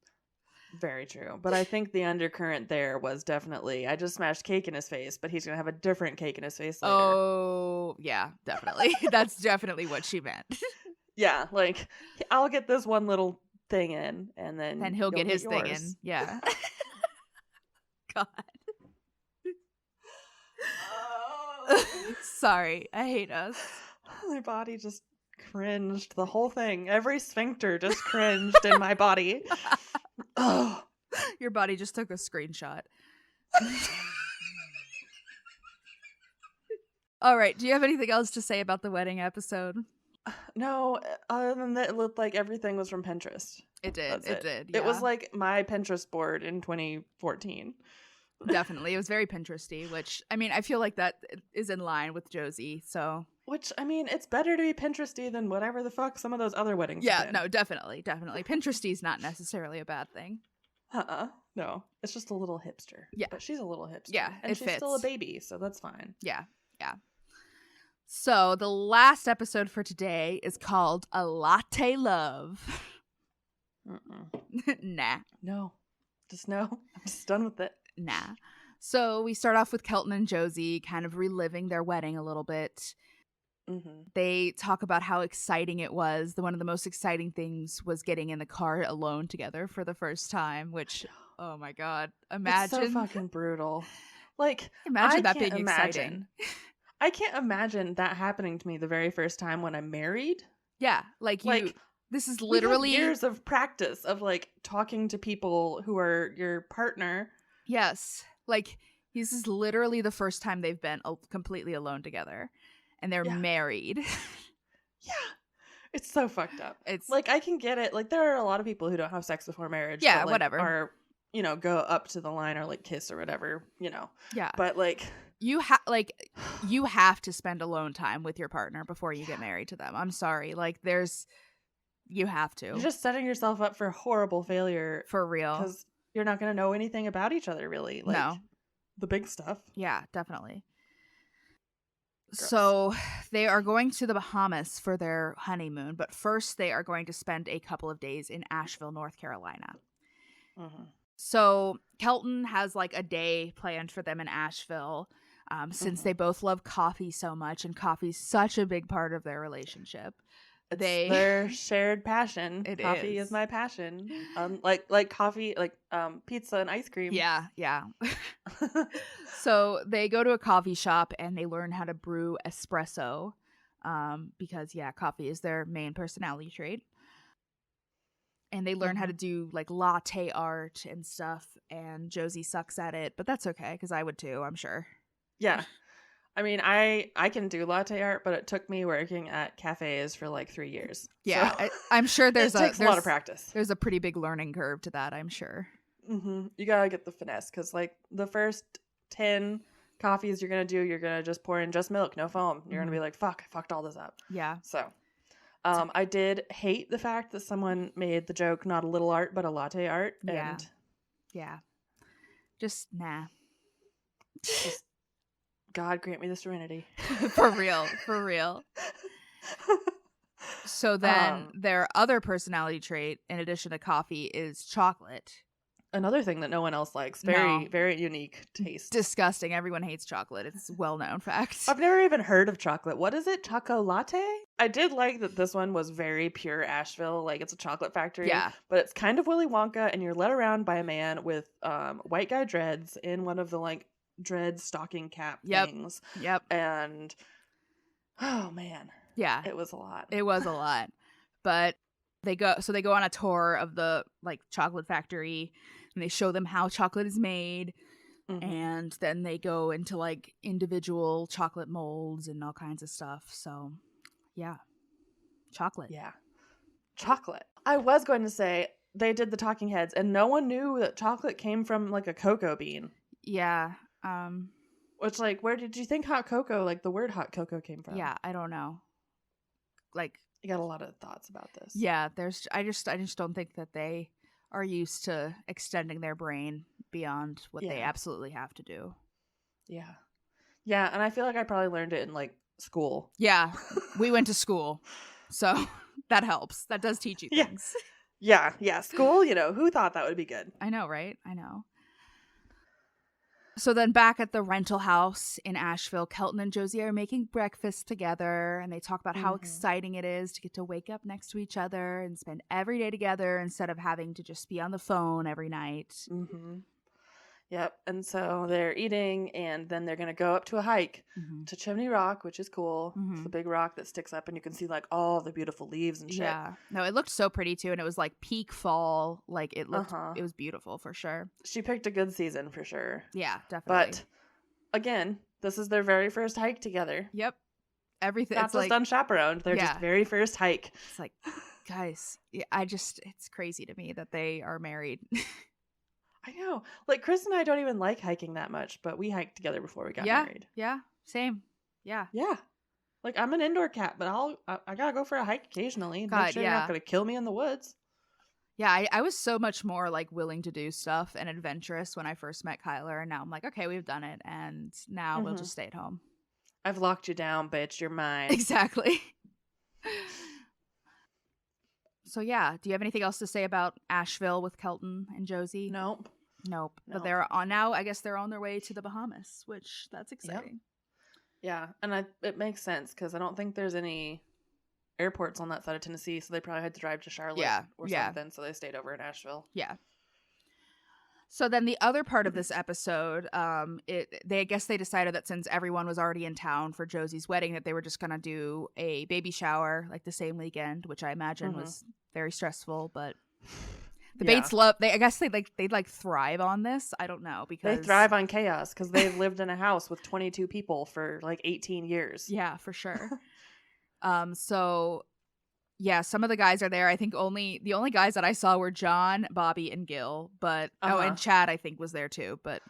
Very true. But I think the undercurrent there was definitely, I just smashed cake in his face, but he's going to have a different cake in his face later. Oh, yeah, definitely. That's definitely what she meant. Yeah, like, I'll get this one little thing in, and then he'll get his thing in. Yeah. God. Sorry, I hate us. My body just cringed. The whole thing. Every sphincter just cringed in my body. Oh. Your body just took a screenshot. All right. Do you have anything else to say about the wedding episode? No, other than that, it looked like everything was from Pinterest. It did. It did. Yeah. It was like my Pinterest board in 2014. Definitely. It was very Pinteresty, which, I mean, I feel like that is in line with Josie, so. Which, I mean, it's better to be Pinteresty than whatever the fuck some of those other weddings have been. No, definitely. Pinteresty is not necessarily a bad thing. No. It's just a little hipster. Yeah. But she's a little hipster. Yeah, and she's still a baby, so that's fine. Yeah. So, the last episode for today is called A Latte Love. Nah. No. Just no. I'm just done with it. Nah. So we start off with Kelton and Josie kind of reliving their wedding a little bit. They talk about how exciting it was. One of the most exciting things was getting in the car alone together for the first time, which, oh my God, imagine. It's so fucking brutal. Like, imagine that being exciting. I can't imagine that happening to me the very first time when I'm married. Yeah, this is literally years of practice of, like, talking to people who are your partner. Yes. Like, this is literally the first time they've been completely alone together. And they're married. Yeah. It's so fucked up. It's like, I can get it. Like, there are a lot of people who don't have sex before marriage. Yeah, but, like, whatever. Or, go up to the line or, like, kiss or whatever, Yeah. But, like... You have to spend alone time with your partner before you get married to them. I'm sorry. Like, you have to. You're just setting yourself up for horrible failure. For real. Because you're not going to know anything about each other, really. Like, no. The big stuff. Yeah, definitely. Gross. So they are going to the Bahamas for their honeymoon, but first they are going to spend a couple of days in Asheville, North Carolina. So Kelton has, like, a day planned for them in Asheville, since they both love coffee so much, and coffee's such a big part of their relationship. It's their shared passion. Coffee is my passion. Like coffee, like pizza and ice cream. Yeah. So they go to a coffee shop and they learn how to brew espresso, because coffee is their main personality trait. And they learn how to do, like, latte art and stuff. And Josie sucks at it, but that's okay because I would too, I'm sure. Yeah. I mean, I can do latte art, but it took me working at cafes for like 3 years. Yeah, So I'm sure it takes a lot of practice. There's a pretty big learning curve to that, I'm sure. Mm-hmm. You gotta get the finesse, because like the first 10 coffees you're gonna do, you're gonna just pour in just milk, no foam. You're gonna be like, fuck, I fucked all this up. Yeah. So I did hate the fact that someone made the joke not a little art but a latte art. Yeah. And yeah. Just nah. just God grant me the serenity. For real. So then their other personality trait, in addition to coffee, is chocolate. Another thing that no one else likes. Very unique taste. Disgusting. Everyone hates chocolate. It's a well-known fact. I've never even heard of chocolate. What is it? Choco latte? I did like that this one was very pure Asheville. Like, it's a chocolate factory. Yeah. But it's kind of Willy Wonka, and you're led around by a man with white guy dreads in one of the, like, dread stocking cap things. Yep. And, oh, man. Yeah. It was a lot. It was a lot. But they go on a tour of the, like, chocolate factory, and they show them how chocolate is made. Mm-hmm. And then they go into, like, individual chocolate molds and all kinds of stuff. So, yeah. Chocolate. Yeah. Chocolate. I was going to say, they did the talking heads, and no one knew that chocolate came from, like, a cocoa bean. Yeah. Which, like, where did you think hot cocoa, like, the word hot cocoa came from? Yeah, I don't know. Like, I got a lot of thoughts about this. Yeah, I just don't think that they are used to extending their brain beyond what they absolutely have to do. Yeah. Yeah, and I feel like I probably learned it in, like, school. Yeah, we went to school, so that helps. That does teach you things. Yeah, school, who thought that would be good? I know, right? I know. So then back at the rental house in Asheville, Kelton and Josie are making breakfast together, and they talk about how exciting it is to get to wake up next to each other and spend every day together instead of having to just be on the phone every night. Mm-hmm. Yep. And so they're eating, and then they're going to go up to a hike to Chimney Rock, which is cool. It's the big rock that sticks up, and you can see, like, all the beautiful leaves and shit. Yeah. No, it looked so pretty, too, and it was, like, peak fall. Like, it looked, it was beautiful, for sure. She picked a good season, for sure. Yeah, definitely. But, again, this is their very first hike together. Yep. Everything. Not just unchaperoned. They're just very first hike. It's like, guys, it's crazy to me that they are married. I know. Like, Chris and I don't even like hiking that much, but we hiked together before we got married. Yeah, same. Yeah. Yeah. Like, I'm an indoor cat, but I gotta go for a hike occasionally and make sure you're not gonna kill me in the woods. Yeah, I was so much more, like, willing to do stuff and adventurous when I first met Kyler, and now I'm like, okay, we've done it, and now we'll just stay at home. I've locked you down, bitch. You're mine. Exactly. So, yeah, do you have anything else to say about Asheville with Kelton and Josie? Nope. But they're on now. I guess they're on their way to the Bahamas, which that's exciting. Yep. Yeah, and it makes sense because I don't think there's any airports on that side of Tennessee, so they probably had to drive to Charlotte or something, so they stayed over in Asheville. Yeah. So then the other part of this episode, I guess they decided that since everyone was already in town for Josie's wedding, that they were just gonna do a baby shower like the same weekend, which I imagine was very stressful. But the Bates they thrive on this. I don't know, because they thrive on chaos because they've lived in a house with 22 people for like 18 years. Yeah, for sure. So. Yeah, some of the guys are there. I think the only guys that I saw were John, Bobby, and Gil. But and Chad I think was there too. But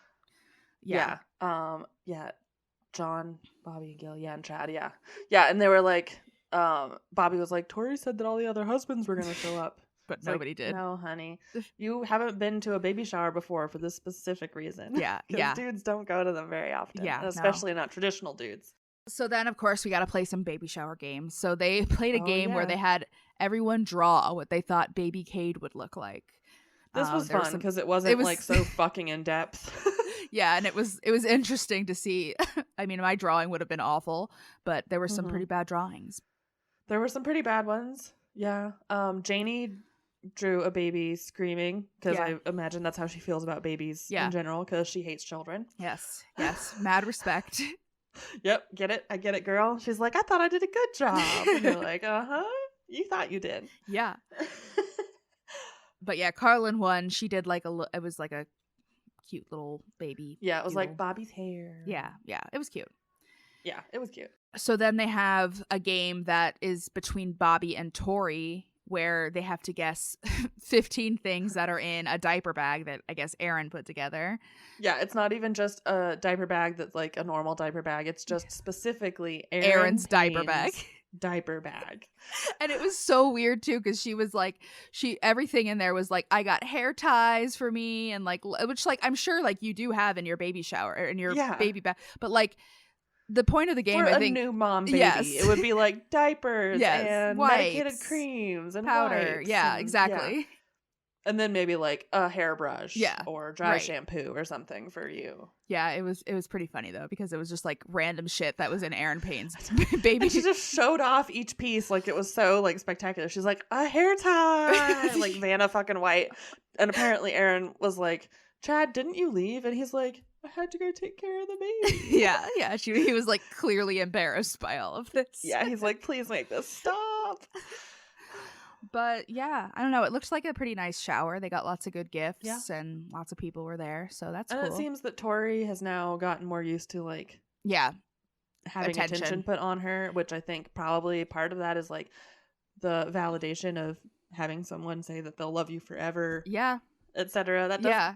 yeah. John, Bobby, and Gil, and Chad, yeah, and they were like, Bobby was like, Tori said that all the other husbands were gonna show up, but nobody did. No, honey, you haven't been to a baby shower before for this specific reason. Yeah, dudes don't go to them very often. Yeah, especially not traditional dudes. So then, of course, we got to play some baby shower games. So they played a game where they had everyone draw what they thought baby Cade would look like. This was fun because it wasn't like so fucking in depth. Yeah, and it was interesting to see. I mean, my drawing would have been awful, but there were some pretty bad drawings. There were some pretty bad ones. Yeah. Janie drew a baby screaming because I imagine that's how she feels about babies in general, because she hates children. Yes. Mad respect. Yep, get it? I get it, girl. She's like, I thought I did a good job. And you're like, you thought you did. Yeah. But yeah, Carlin won. She did it was like a cute little baby. Yeah, it was like Bobby's hair. Yeah, it was cute. Yeah, it was cute. So then they have a game that is between Bobby and Tori where they have to guess 15 things that are in a diaper bag that I guess Aaron put together. Yeah, it's not even just a diaper bag that's like a normal diaper bag. It's just specifically Aaron's diaper bag. Diaper bag. And it was so weird too, because she was like, everything in there was like, I got hair ties for me, and like, which like I'm sure like you do have in your baby shower or in your baby bag, but like the point of the game, for I think, new mom baby, it would be like diapers and wipes, medicated creams and powder, wipes exactly. Yeah. And then maybe like a hairbrush or dry shampoo or something for you. Yeah, it was pretty funny though, because it was just like random shit that was in Aaron Payne's baby. And she just showed off each piece like it was so like spectacular. She's like, a hair tie, like Vanna fucking White. And apparently Aaron was like, Chad, didn't you leave? And he's like, I had to go take care of the baby. yeah. He was like clearly embarrassed by all of this. Yeah, he's like, please make this stop. But yeah, I don't know. It looks like a pretty nice shower. They got lots of good gifts and lots of people were there. So that's cool. And it seems that Tori has now gotten more used to like having attention put on her, which I think probably part of that is like the validation of having someone say that they'll love you forever. Yeah. Etc.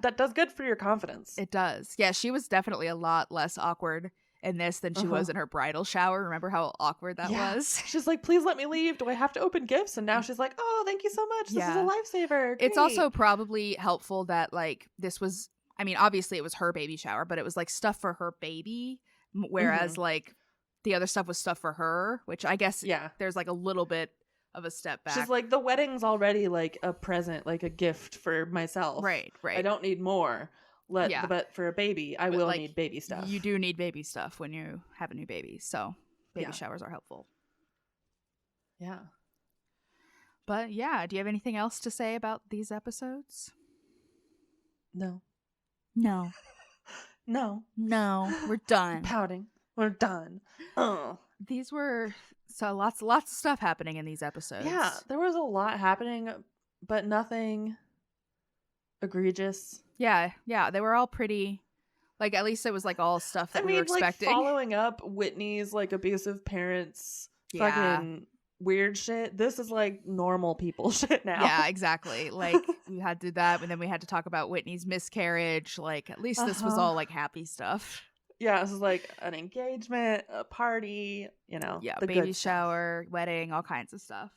That does good for your confidence. It does. Yeah, she was definitely a lot less awkward in this than she was in her bridal shower. Remember how awkward that was? She's like, please let me leave. Do I have to open gifts? And now she's like, oh, thank you so much. This is a lifesaver. Great. It's also probably helpful that like this was, I mean, obviously it was her baby shower, but it was like stuff for her baby. Whereas like the other stuff was stuff for her, which I guess there's like a little bit of a step back. She's like, the wedding's already like a present, like a gift for myself. Right. I don't need more. But for a baby, I will need baby stuff. You do need baby stuff when you have a new baby. So baby showers are helpful. Yeah. But yeah, do you have anything else to say about these episodes? No. No. We're done. Pouting. We're done. These were lots of stuff happening in these episodes. Yeah, there was a lot happening, but nothing egregious. Yeah, they were all pretty, like, at least it was like all stuff that we were expecting. Like following up Whitney's like abusive parents fucking weird shit. This is like normal people shit now. Yeah, exactly. Like we had to do that, and then we had to talk about Whitney's miscarriage. Like at least this was all like happy stuff. Yeah, this is like an engagement, a party, the baby shower, wedding, all kinds of stuff.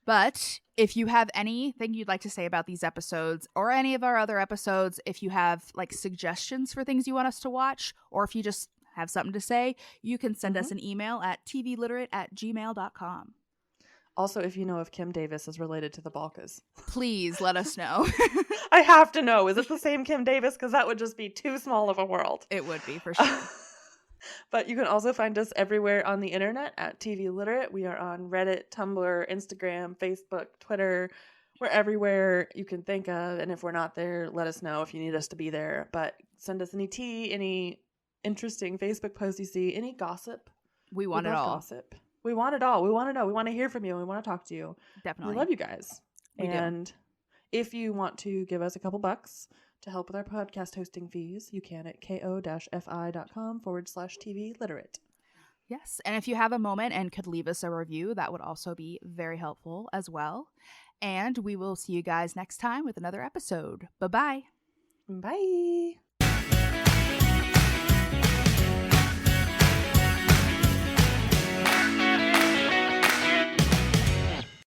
But if you have anything you'd like to say about these episodes or any of our other episodes, if you have like suggestions for things you want us to watch, or if you just have something to say, you can send us an email at tvliterate@gmail.com. Also, if you know if Kim Davis is related to the Balkas, please let us know. I have to know. Is it the same Kim Davis? Because that would just be too small of a world. It would be, for sure. But you can also find us everywhere on the internet at TV Literate. We are on Reddit, Tumblr, Instagram, Facebook, Twitter. We're everywhere you can think of. And if we're not there, let us know if you need us to be there. But send us any tea, any interesting Facebook posts you see, any gossip. We want it all. Gossip. We want it all. We want to know. We want to hear from you. We want to talk to you. Definitely. We love you guys. We do. If you want to give us a couple bucks to help with our podcast hosting fees, you can at ko-fi.com/TV Literate. Yes. And if you have a moment and could leave us a review, that would also be very helpful as well. And we will see you guys next time with another episode. Bye-bye. Bye.